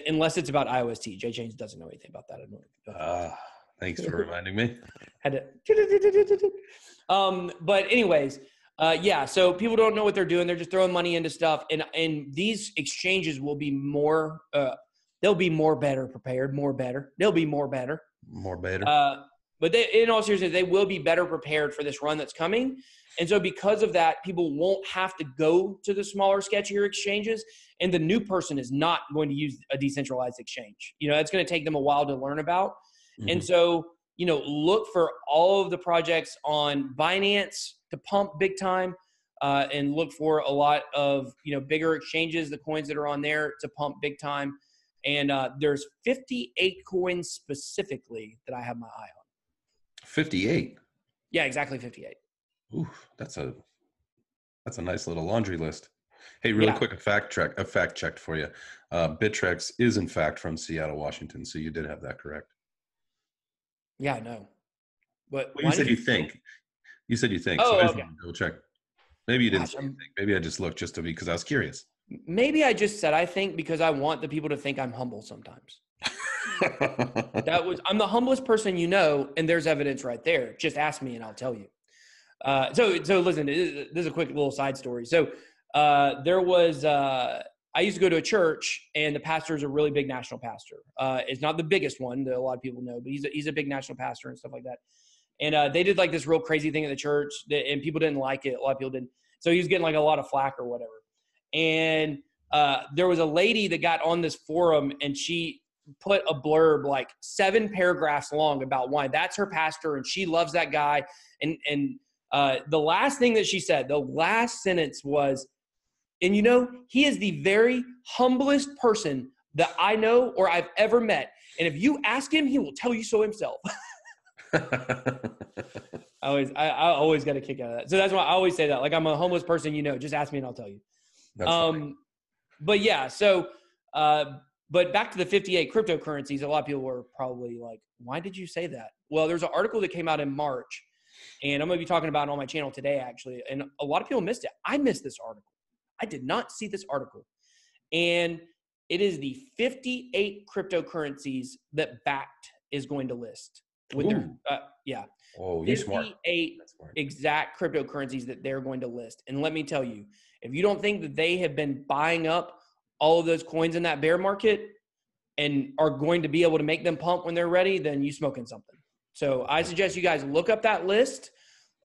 Unless it's about IOST. Jay Chains doesn't know anything about that. Thanks for reminding me. Had to. But anyways, so people don't know what they're doing. They're just throwing money into stuff. And these exchanges will be more, they'll be more better prepared, more better. They'll be more better. More better. But in all seriousness, they will be better prepared for this run that's coming. And so because of that, people won't have to go to the smaller, sketchier exchanges. And the new person is not going to use a decentralized exchange. It's going to take them a while to learn about. Mm-hmm. And so, look for all of the projects on Binance to pump big time, and look for a lot of, bigger exchanges, the coins that are on there to pump big time. And there's 58 coins specifically that I have my eye on. 58? Yeah, exactly 58. Ooh, that's a nice little laundry list. Hey, really quick, a fact check for you. Bittrex is in fact from Seattle, Washington. So you did have that correct. Yeah, I know. But you said you think. You said you think. Oh, so I just okay. want to double check. Maybe you didn't say you think. Maybe I just looked just because I was curious. Maybe I just said I think because I want the people to think I'm humble sometimes. I'm the humblest person and there's evidence right there. Just ask me and I'll tell you. So listen, this is a quick little side story. So there was I used to go to a church, and the pastor is a really big national pastor. It's not the biggest one that a lot of people know, but he's a big national pastor and stuff like that. And they did like this real crazy thing at the church, and people didn't like it. A lot of people didn't. So he was getting like a lot of flack or whatever. And there was a lady that got on this forum, and she put a blurb like 7 paragraphs long about why that's her pastor and she loves that guy. And the last thing that she said, the last sentence was, and he is the very humblest person that I know or I've ever met. And if you ask him, he will tell you so himself. I always got a kick out of that. So that's why I always say that. Like, I'm a homeless person, just ask me and I'll tell you. That's funny. But yeah, so, but back to the 58 cryptocurrencies, a lot of people were probably like, why did you say that? Well, there's an article that came out in March, and I'm going to be talking about it on my channel today, actually. And a lot of people missed it. I missed this article. I did not see this article. And it is the 58 cryptocurrencies that Bakkt is going to list. With their, Oh, you're smart. 58 exact cryptocurrencies that they're going to list. And let me tell you, if you don't think that they have been buying up all of those coins in that bear market and are going to be able to make them pump when they're ready, then you smoking something. So I suggest you guys look up that list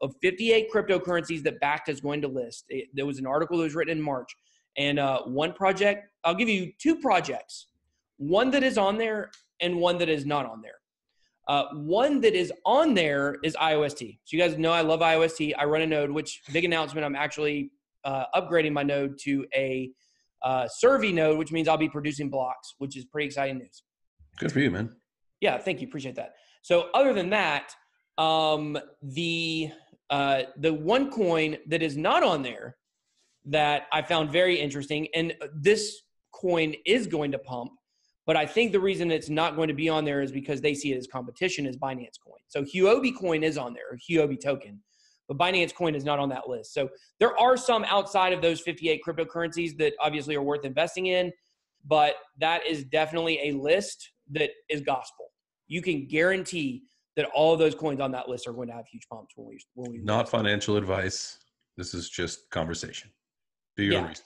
of 58 cryptocurrencies that Bakkt is going to list. There was an article that was written in March. And one project, I'll give you 2 projects, one that is on there and one that is not on there. One that is on there is IOST. So you guys know I love IOST. I run a node, which, big announcement, I'm actually upgrading my node to a Survey node, which means I'll be producing blocks, which is pretty exciting news. Good for you, man. Yeah, thank you. Appreciate that. So other than that, the one coin that is not on there that I found very interesting, and this coin is going to pump, but I think the reason it's not going to be on there is because they see it as competition, is Binance Coin. So Huobi Coin is on there, or Huobi token, but Binance Coin is not on that list. So there are some outside of those 58 cryptocurrencies that obviously are worth investing in, but that is definitely a list that is gospel. You can guarantee that all of those coins on that list are going to have huge pumps when we Not financial advice. This is just conversation. Do your research.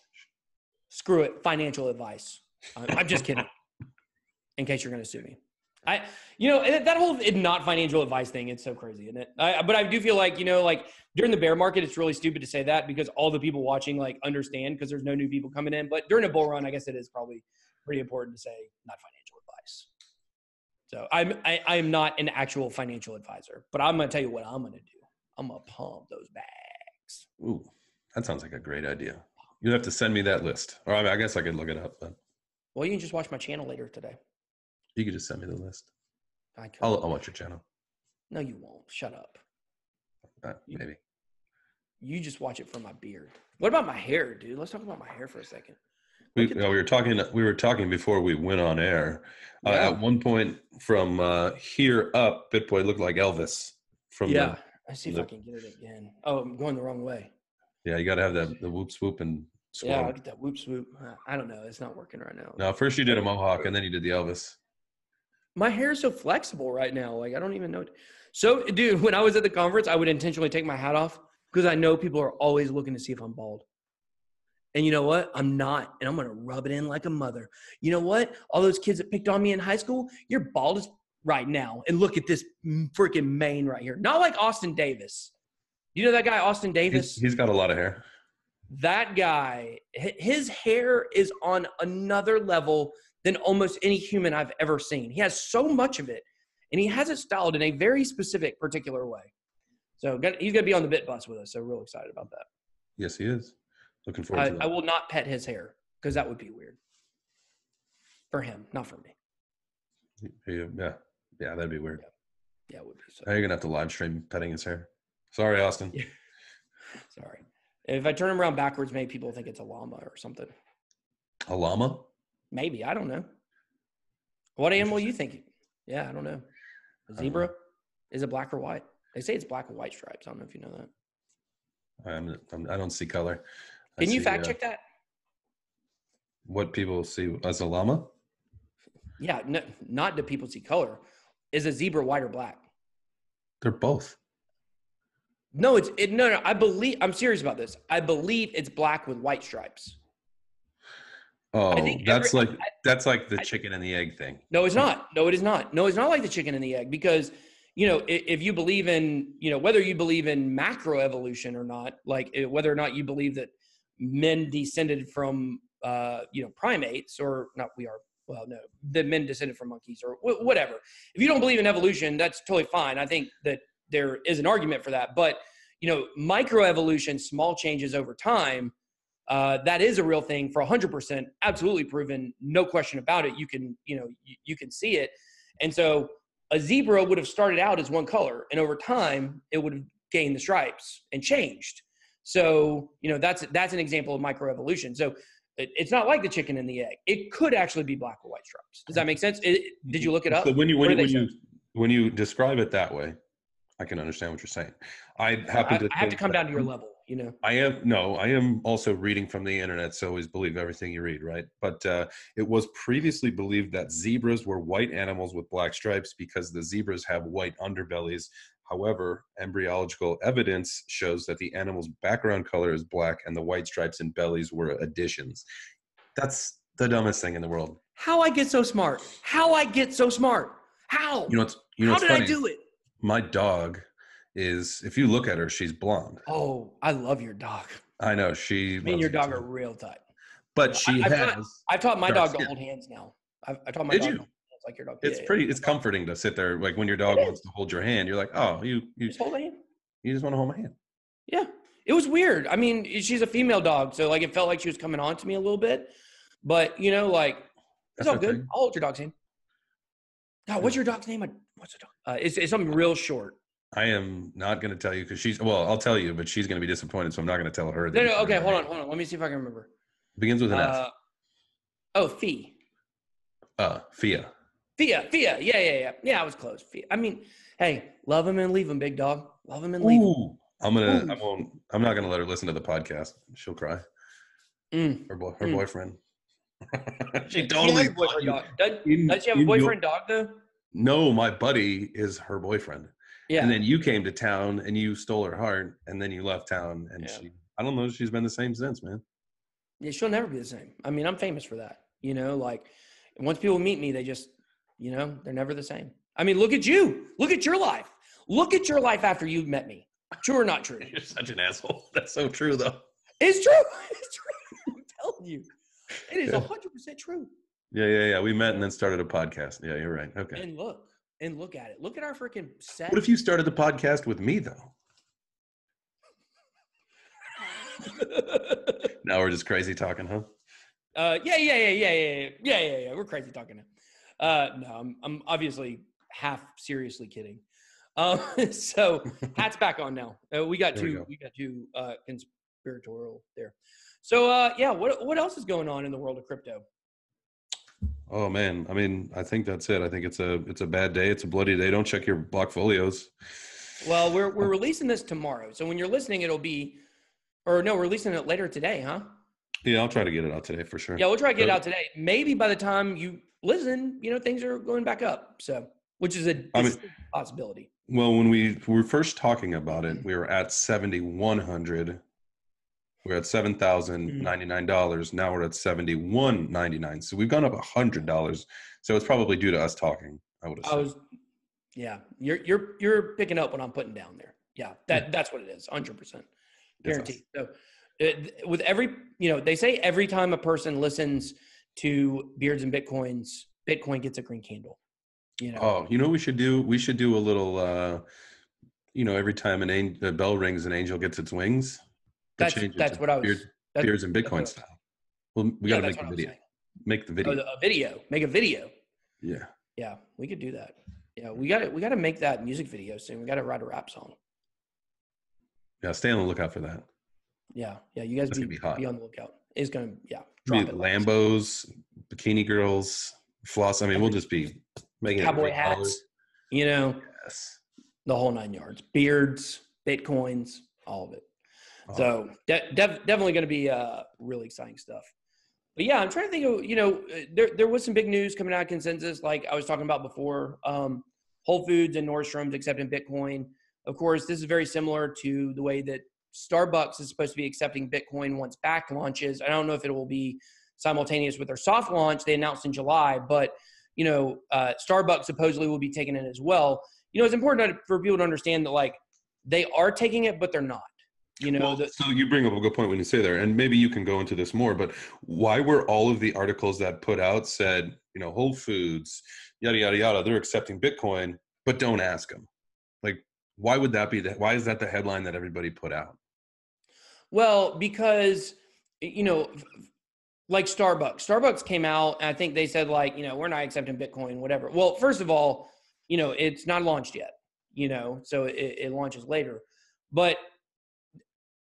Screw it. Financial advice. I'm just kidding. In case you're going to sue me. That whole not financial advice thing, it's so crazy, isn't it? But I do feel like, during the bear market, it's really stupid to say that because all the people watching understand because there's no new people coming in. But during a bull run, I guess it is probably pretty important to say not financial advice. So I am not an actual financial advisor, but I'm going to tell you what I'm going to do. I'm going to pump those bags. Ooh, that sounds like a great idea. You'd have to send me that list. Or I guess I could look it up. But well, you can just watch my channel later today. You could just send me the list. I could. I'll watch your channel. No, you won't. Shut up. Maybe. You just watch it for my beard. What about my hair, dude? Let's talk about my hair for a second. We were talking before we went on air. Yeah. At one point from here up, BitBoy looked like Elvis. I see if I can get it again. Oh, I'm going the wrong way. Yeah, you got to have the whoop swoop and swirl. Yeah, I'll get that whoop swoop. I don't know. It's not working right now. No, first you did a mohawk and then you did the Elvis. My hair is so flexible right now. I don't even know. So, dude, when I was at the conference, I would intentionally take my hat off because I know people are always looking to see if I'm bald. And you know what? I'm not. And I'm going to rub it in like a mother. You know what? All those kids that picked on me in high school, you're bald as right now. And look at this freaking mane right here. Not like Austin Davis. You know that guy, Austin Davis? He's got a lot of hair. That guy, his hair is on another level than almost any human I've ever seen. He has so much of it, and he has it styled in a very specific, particular way. So he's going to be on the Bit Bus with us, so real excited about that. Yes, he is. Looking forward to that. I will not pet his hair because that would be weird. For him, not for me. Yeah, that'd be weird. Yeah, it would be. So. Now you're going to have to live stream petting his hair. Sorry, Austin. Yeah. Sorry. If I turn him around backwards, maybe people think it's a llama or something. A llama? Maybe. I don't know. What animal you think? Yeah, I don't know. A zebra? Is it black or white? They say it's black and white stripes. I don't know if you know that. I don't see color. Can you fact check that? What people see as a llama? Yeah, no, not do people see color. Is a zebra white or black? They're both. No, no. I'm serious about this. I believe it's black with white stripes. Oh, that's like the chicken and the egg thing. No, it's not. No, it is not. No, it's not like the chicken and the egg because, if you believe in, whether you believe in macroevolution or not, like whether or not you believe that men descended from, primates or not, the men descended from monkeys or whatever. If you don't believe in evolution, that's totally fine. I think that there is an argument for that, but microevolution, small changes over time, that is a real thing for 100%, absolutely proven, no question about it. You can, you can see it. And so a zebra would have started out as one color and over time it would have gained the stripes and changed. So, that's an example of microevolution. So it's not like the chicken and the egg. It could actually be black or white stripes. Does that make sense? Did you look it up? So when you describe it that way, I can understand what you're saying. I have to come down to your level, I am also reading from the internet, so always believe everything you read, right? But it was previously believed that zebras were white animals with black stripes because the zebras have white underbellies. However, embryological evidence shows that the animal's background color is black and the white stripes and bellies were additions. That's the dumbest thing in the world. How I get so smart? How? How did funny? I do it? My dog is, if you look at her, she's blonde. Oh, I love your dog. I know. Me and your dog are real tight. But I've taught my dog to hold hands now. I taught my dog to hold hands like your dog. It's comforting to sit there. Like when your dog wants to hold your hand, you're like, oh, you just hold a hand. You just want to hold my hand. Yeah. It was weird. I mean, she's a female dog. So like, it felt like she was coming on to me a little bit, but it's all good. I'll hold your dog's hand. God, what's your dog's name? What's the dog? It's something real short. I am not going to tell you because I'll tell you, but she's going to be disappointed. So I'm not going to tell her. No, okay. Hold on. Let me see if I can remember. It begins with an F. Oh, Fee. Fia. Fia. Yeah, I was close. Fia. I mean, hey, love him and leave him, big dog. Love him and leave him. I'm not going to let her listen to the podcast. She'll cry. Her boyfriend. She totally. Does she have a boyfriend dog though? No, my buddy is her boyfriend. Yeah. And then you came to town and you stole her heart, and then you left town, and Yeah. I don't know, she's been the same since, man. Yeah, she'll never be the same. I mean, I'm famous for that. You know, like once people meet me, they just, you know, they're never the same. I mean, look at you. Look at your life. Look at your life after you met me. True or not true? You're such an asshole. That's so true, though. It's true. It's true. I'm telling you. It is 100% true. Yeah. We met and then started a podcast. Yeah, you're right. Okay. And look at it. Look at our freaking set. What if you started the podcast with me, though? Now we're just crazy talking, huh? Yeah. We're crazy talking now. No, I'm obviously half seriously kidding. So hats back on now. We got two conspiratorial there. So what else is going on in the world of crypto? Oh man, I mean, I think that's it. I think it's a bad day. It's a bloody day. Don't check your block folios. Well, we're releasing this tomorrow. So when you're listening, we're releasing it later today, huh? Yeah, I'll try to get it out today for sure. Yeah, we'll try to get it out today. Maybe by the time you listen, you know, things are going back up. So, which is a possibility. Well, when we were first talking about it, we were at 7,100. We're at $7,099. Now we're at $7,199. So we've gone up $100. So it's probably due to us talking. I would have said. Yeah, you're picking up what I'm putting down there. Yeah, that's what it is. 100% guaranteed. So with every, you know, they say every time a person listens to Beards and Bitcoins, Bitcoin gets a green candle. You know. Oh, you know what we should do? We should do a little, you know, every time a bell rings, an angel gets its wings. That's what I was. Beards and Bitcoin style. Well, we got to make the video. Make the video. A video. Make a video. Yeah. Yeah, we could do that. Yeah, we got to make that music video soon. We got to write a rap song. Yeah, stay on the lookout for that. Yeah. You guys be on the lookout. It's gonna drop it. Lambos, bikini girls, floss. I mean, we'll just be making cowboy hats. You know, yes, the whole 9 yards. Beards, Bitcoins, all of it. So definitely going to be really exciting stuff. But yeah, I'm trying to think of, you know, there was some big news coming out of Consensus, like I was talking about before. Whole Foods and Nordstrom's accepting Bitcoin. Of course, this is very similar to the way that Starbucks is supposed to be accepting Bitcoin once Bakkt launches. I don't know if it will be simultaneous with their soft launch they announced in July, but, you know, Starbucks supposedly will be taking it as well. You know, it's important for people to understand that, like, they are taking it, but they're not. You know, so you bring up a good point when you say there, and maybe you can go into this more, but why were all of the articles that put out said, you know, Whole Foods, yada, yada, yada, they're accepting Bitcoin, but don't ask them? Like, why would that be? Why is that the headline that everybody put out? Well, because, you know, like Starbucks came out, and I think they said, like, you know, we're not accepting Bitcoin, whatever. Well, first of all, you know, it's not launched yet, you know, so it launches later. But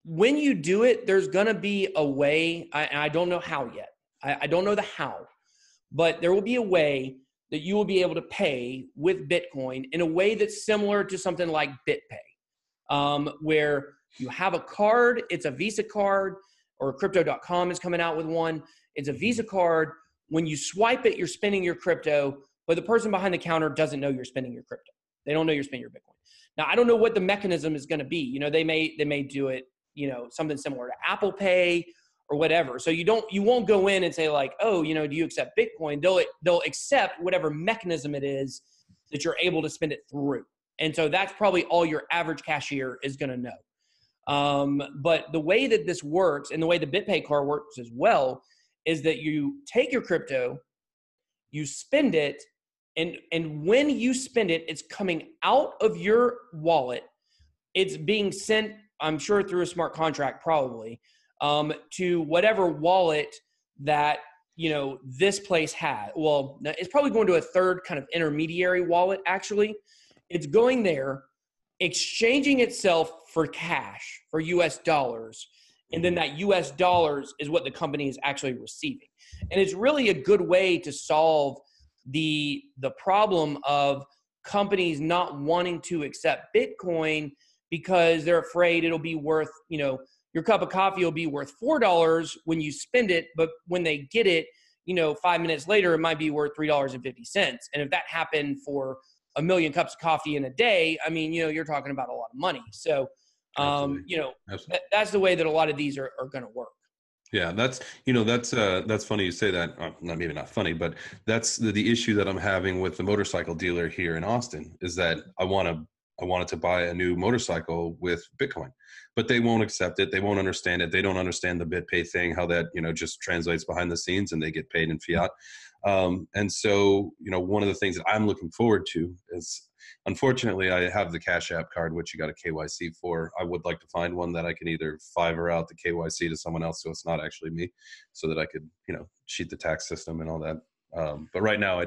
when you do it, there's going to be a way. I don't know how yet. I don't know the how, but there will be a way that you will be able to pay with Bitcoin in a way that's similar to something like BitPay, where you have a card. It's a Visa card, or Crypto.com is coming out with one. It's a Visa card. When you swipe it, you're spending your crypto, but the person behind the counter doesn't know you're spending your crypto. They don't know you're spending your Bitcoin. Now, I don't know what the mechanism is going to be. You know, they may do it, you know, something similar to Apple Pay or whatever. So you won't go in and say, like, oh, you know, do you accept Bitcoin? They'll accept whatever mechanism it is that you're able to spend it through. And so that's probably all your average cashier is going to know. But the way that this works, and the way the BitPay card works as well, is that you take your crypto, you spend it, and when you spend it, it's coming out of your wallet. It's being sent, I'm sure, through a smart contract, probably, to whatever wallet that, you know, this place had. Well, it's probably going to a third kind of intermediary wallet, actually. It's going there, exchanging itself for cash, for US dollars, and then that US dollars is what the company is actually receiving. And it's really a good way to solve the problem of companies not wanting to accept Bitcoin because they're afraid it'll be worth, you know, your cup of coffee will be worth $4 when you spend it, but when they get it, you know, 5 minutes later, it might be worth $3.50. And if that happened for a million cups of coffee in a day, I mean, you're talking about a lot of money. So, Absolutely. that's the way that a lot of these are going to work. Yeah, that's funny you say that. Not maybe not funny, but that's the issue that I'm having with the motorcycle dealer here in Austin is that I wanted to buy a new motorcycle with Bitcoin, but they won't accept it. They won't understand it. They don't understand the BitPay thing, how that just translates behind the scenes, and they get paid in fiat. And so one of the things that I'm looking forward to is, unfortunately, I have the Cash App card, which you got a KYC for. I would like to find one that I can either Fiverr out the KYC to someone else, so it's not actually me, so that I could, cheat the tax system and all that. But right now,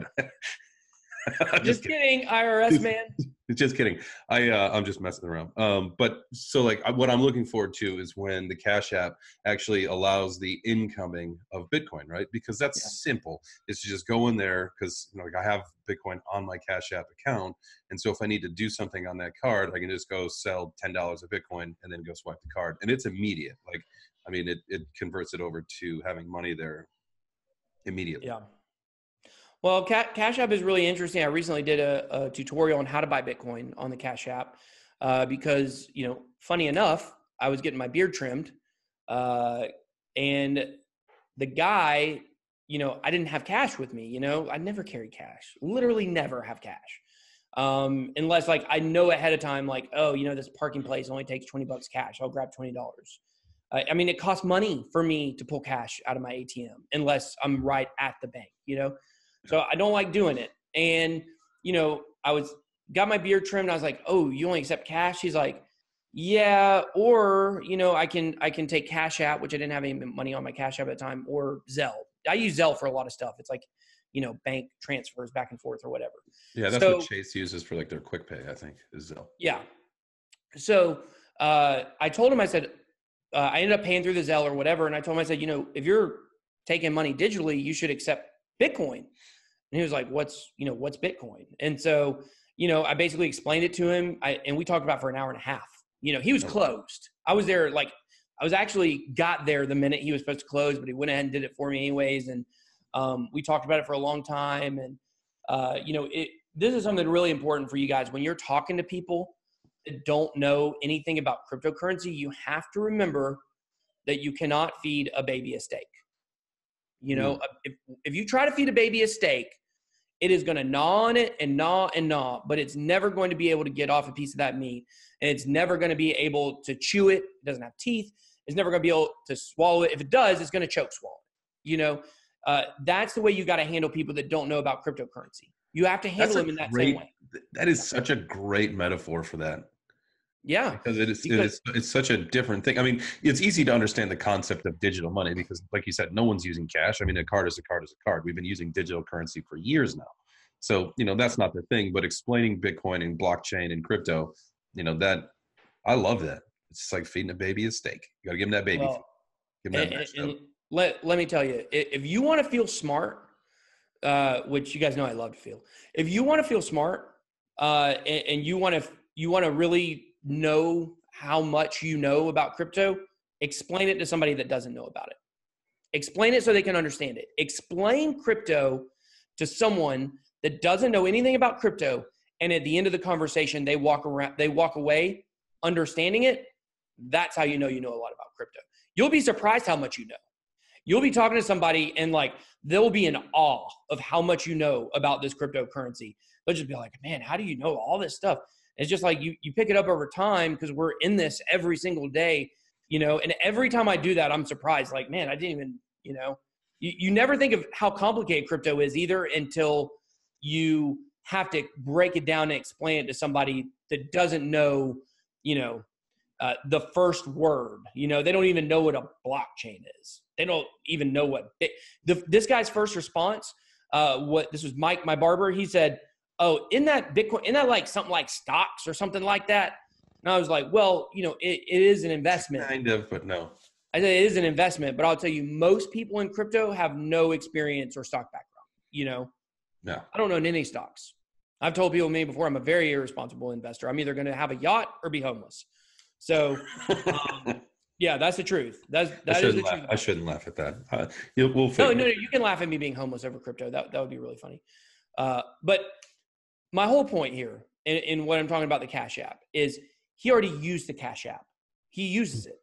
just kidding, IRS man. Just kidding. I'm just messing around. But so what I'm looking forward to is when the Cash App actually allows the incoming of Bitcoin, right? Because that's simple. It's to just go in there because I have Bitcoin on my Cash App account, and so if I need to do something on that card, I can just go sell $10 of Bitcoin and then go swipe the card, and it's immediate. It converts it over to having money there immediately. Yeah. Well, Cash App is really interesting. I recently did a tutorial on how to buy Bitcoin on the Cash App because, funny enough, I was getting my beard trimmed and the guy, I didn't have cash with me. I never carry cash, literally never have cash unless I know ahead of time, this parking place only takes $20 cash. I'll grab $20. It costs money for me to pull cash out of my ATM unless I'm right at the bank, So I don't like doing it. And, I got my beard trimmed. I was like, oh, you only accept cash? He's like, yeah. Or, I can take Cash App, which I didn't have any money on my Cash App at the time, or Zelle. I use Zelle for a lot of stuff. It's bank transfers back and forth or whatever. Yeah. That's what Chase uses for their quick pay, I think, is Zelle. Yeah. So I told him, I said, I ended up paying through the Zelle or whatever. And I told him, I said, if you're taking money digitally, you should accept Bitcoin. And he was like, what's Bitcoin? And so, I basically explained it to him. And we talked about it for an hour and a half. He was closed. I was there, I was actually got there the minute he was supposed to close, but he went ahead and did it for me anyways. And we talked about it for a long time. And, this is something really important for you guys. When you're talking to people that don't know anything about cryptocurrency, you have to remember that you cannot feed a baby a steak. If you try to feed a baby a steak, it is going to gnaw on it and gnaw, but it's never going to be able to get off a piece of that meat. And it's never going to be able to chew it. It doesn't have teeth. It's never going to be able to swallow it. If it does, it's going to choke swallow. That's the way you got to handle people that don't know about cryptocurrency. You have to handle them in that same way. That is such a great metaphor for that. Yeah. Because it's such a different thing. It's easy to understand the concept of digital money because, like you said, no one's using cash. A card is a card is a card. We've been using digital currency for years now. So, that's not the thing. But explaining Bitcoin and blockchain and crypto, that I love that. It's just like feeding a baby a steak. You got to give him that baby. Give him that let me tell you, if you want to feel smart, which you guys know I love to feel. If you want to feel smart and you want to really know how much you know about crypto, explain it to somebody that doesn't know about it. Explain it so they can understand it. Explain crypto to someone that doesn't know anything about crypto, and at the end of the conversation, they walk away understanding it. That's how you know a lot about crypto. You'll be surprised how much you know. You'll be talking to somebody and they'll be in awe of how much you know about this cryptocurrency. They'll just be like, man, how do you know all this stuff? It's just like you pick it up over time because we're in this every single day, and every time I do that, I'm surprised. Man, I didn't even, you never think of how complicated crypto is either until you have to break it down and explain it to somebody that doesn't know, the first word. They don't even know what a blockchain is. They don't even know what this guy's first response. This was Mike, my barber. He said, oh, in that Bitcoin, isn't that something like stocks or something like that? And I was like, well, it is an investment. Kind of, but no. I said it is an investment, but I'll tell you, most people in crypto have no experience or stock background. Yeah. I don't own any stocks. I've told people me before, I'm a very irresponsible investor. I'm either going to have a yacht or be homeless. So, yeah, that's the truth. That is the truth. I shouldn't laugh at that. We'll No, you can laugh at me being homeless over crypto. That would be really funny. But my whole point here in what I'm talking about the Cash App is he already used the Cash App. He uses it.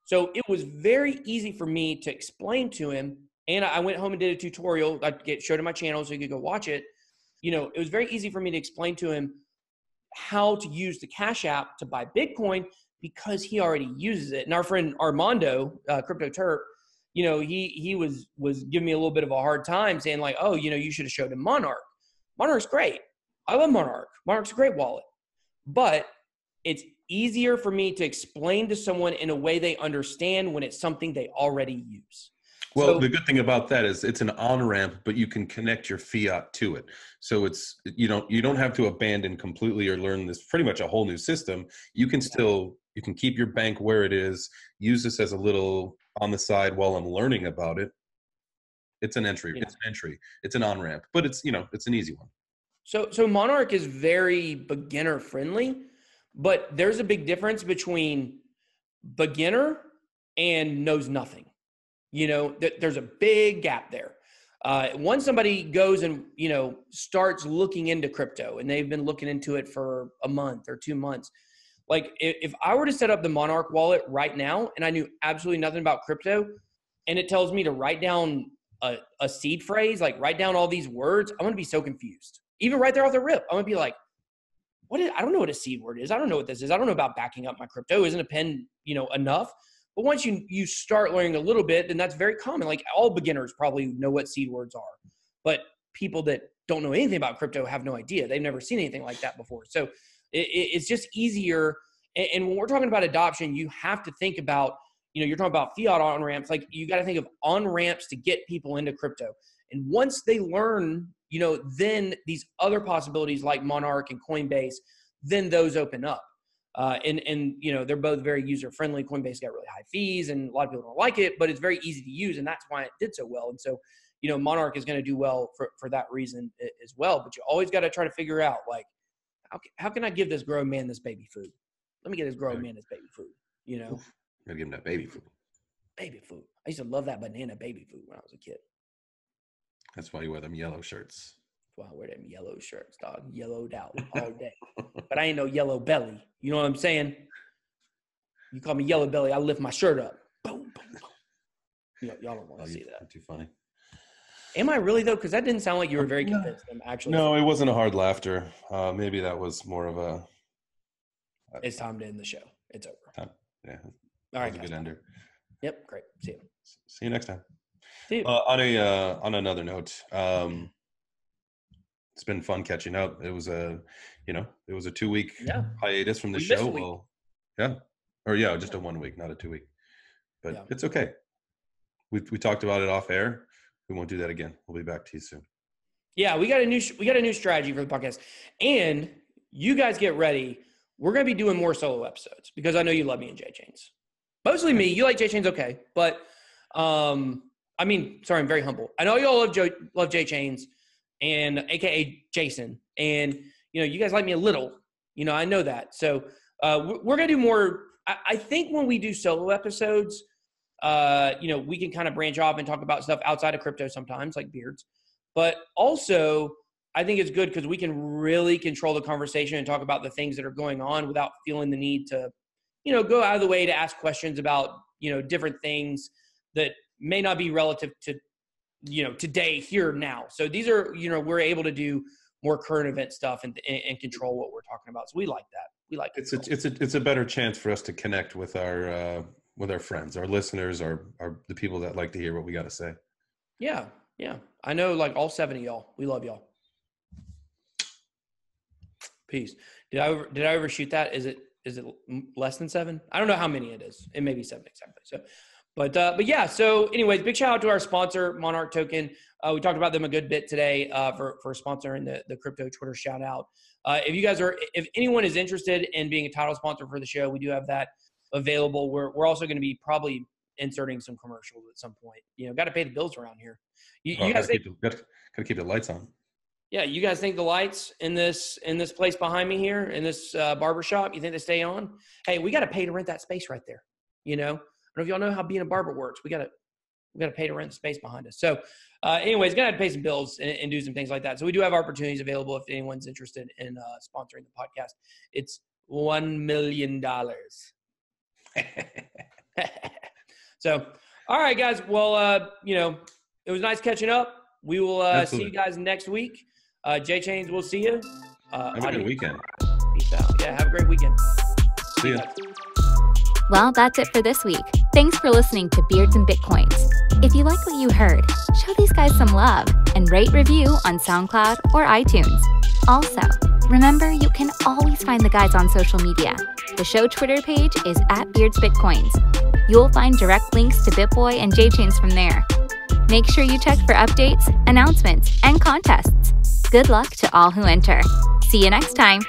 So it was very easy for me to explain to him. And I went home and did a tutorial. I showed him my channel so he could go watch it. It was very easy for me to explain to him how to use the Cash App to buy Bitcoin because he already uses it. And our friend Armando, Crypto Terp, he was giving me a little bit of a hard time saying like, oh, you should have showed him Monarch. Monarch's great. I love Monarch. Monarch's a great wallet. But it's easier for me to explain to someone in a way they understand when it's something they already use. Well, the good thing about that is it's an on-ramp, but you can connect your fiat to it. So it's you don't have to abandon completely or learn this pretty much a whole new system. You can keep your bank where it is, use this as a little on the side while I'm learning about it. It's an entry. Yeah. It's an entry. It's an on-ramp, but it's an easy one. So Monarch is very beginner friendly, but there's a big difference between beginner and knows nothing. There's a big gap there. Once somebody goes and, starts looking into crypto and they've been looking into it for a month or 2 months, like if I were to set up the Monarch wallet right now and I knew absolutely nothing about crypto and it tells me to write down a seed phrase, like write down all these words, I'm going to be so confused. Even right there off the rip, I'm going to be like, I don't know what a seed word is. I don't know what this is. I don't know about backing up my crypto. Isn't a pen, enough? But once you start learning a little bit, then that's very common. Like all beginners probably know what seed words are, but people that don't know anything about crypto have no idea. They've never seen anything like that before. So it's just easier. And when we're talking about adoption, you have to think about, you're talking about fiat on-ramps. Like you got to think of on-ramps to get people into crypto. And once they learn, then these other possibilities like Monarch and Coinbase, then those open up. And they're both very user-friendly. Coinbase got really high fees and a lot of people don't like it, but it's very easy to use. And that's why it did so well. And so, Monarch is going to do well for that reason as well. But you always got to try to figure out, like, how can I give this grown man this baby food? Let me get this grown man this baby food, Oof, gotta give him that baby food. Baby food. I used to love that banana baby food when I was a kid. That's why you wear them yellow shirts. That's why I wear them yellow shirts, dog. Yellowed out all day. But I ain't no yellow belly. You know what I'm saying? You call me yellow belly, I lift my shirt up. Boom, boom, boom. Y'all don't want to see that. You're too funny. Am I really, though? Because that didn't sound like you were very convinced. No, it wasn't a hard laughter. Maybe that was more of a... It's time to end the show. It's over. Yeah. All right, guys. A good ender. Yep, great. See you. See you next time. See you. On another note, it's been fun catching up. It was a 2-week hiatus from the show. Well, just a 1 week, not a 2 week. But It's okay. We talked about it off air. We won't do that again. We'll be back to you soon. Yeah, we got a new strategy for the podcast, and you guys get ready. We're going to be doing more solo episodes because I know you love me and J Chains. Mostly me. You like J Chains, okay? But I'm very humble. I know y'all love J Chains, and AKA Jason, and you guys like me a little. I know that. So we're going to do more. I think when we do solo episodes, we can kind of branch off and talk about stuff outside of crypto sometimes, like beards. But also, I think it's good because we can really control the conversation and talk about the things that are going on without feeling the need to, go out of the way to ask questions about, different things that may not be relative to, today, here, now. So these are, we're able to do more current event stuff and control what we're talking about. So we like that. We like it. It's a better chance for us to connect with our friends, our listeners, the people that like to hear what we got to say. Yeah. Yeah. I know like all 7 of y'all. We love y'all. Peace. Did I overshoot that? Is it less than 7? I don't know how many it is. It may be 7 exactly. So, but yeah. So anyways, big shout out to our sponsor, Monarch Token. We talked about them a good bit today for sponsoring the crypto Twitter shout out. If anyone is interested in being a title sponsor for the show, we do have that available. We're also going to be probably inserting some commercials at some point. Got to pay the bills around here. You guys gotta keep the lights on. Yeah, you guys think the lights in this place behind me here, in this barbershop, you think they stay on? Hey, we got to pay to rent that space right there. I don't know if y'all know how being a barber works. We got we've got to pay to rent the space behind us. So anyways, going to have to pay some bills and do some things like that. So we do have opportunities available if anyone's interested in sponsoring the podcast. It's $1 million. So, all right, guys. Well, it was nice catching up. We will see you guys next week. J Chains, we'll see you. Have a good weekend. Peace out. Yeah, have a great weekend. See ya. Well, that's it for this week. Thanks for listening to Beards and Bitcoins. If you like what you heard, show these guys some love and rate review on SoundCloud or iTunes. Also, remember you can always find the guys on social media. The show Twitter page is @BeardsBitcoins. You'll find direct links to BitBoy and J-Chains from there. Make sure you check for updates, announcements, and contests. Good luck to all who enter. See you next time.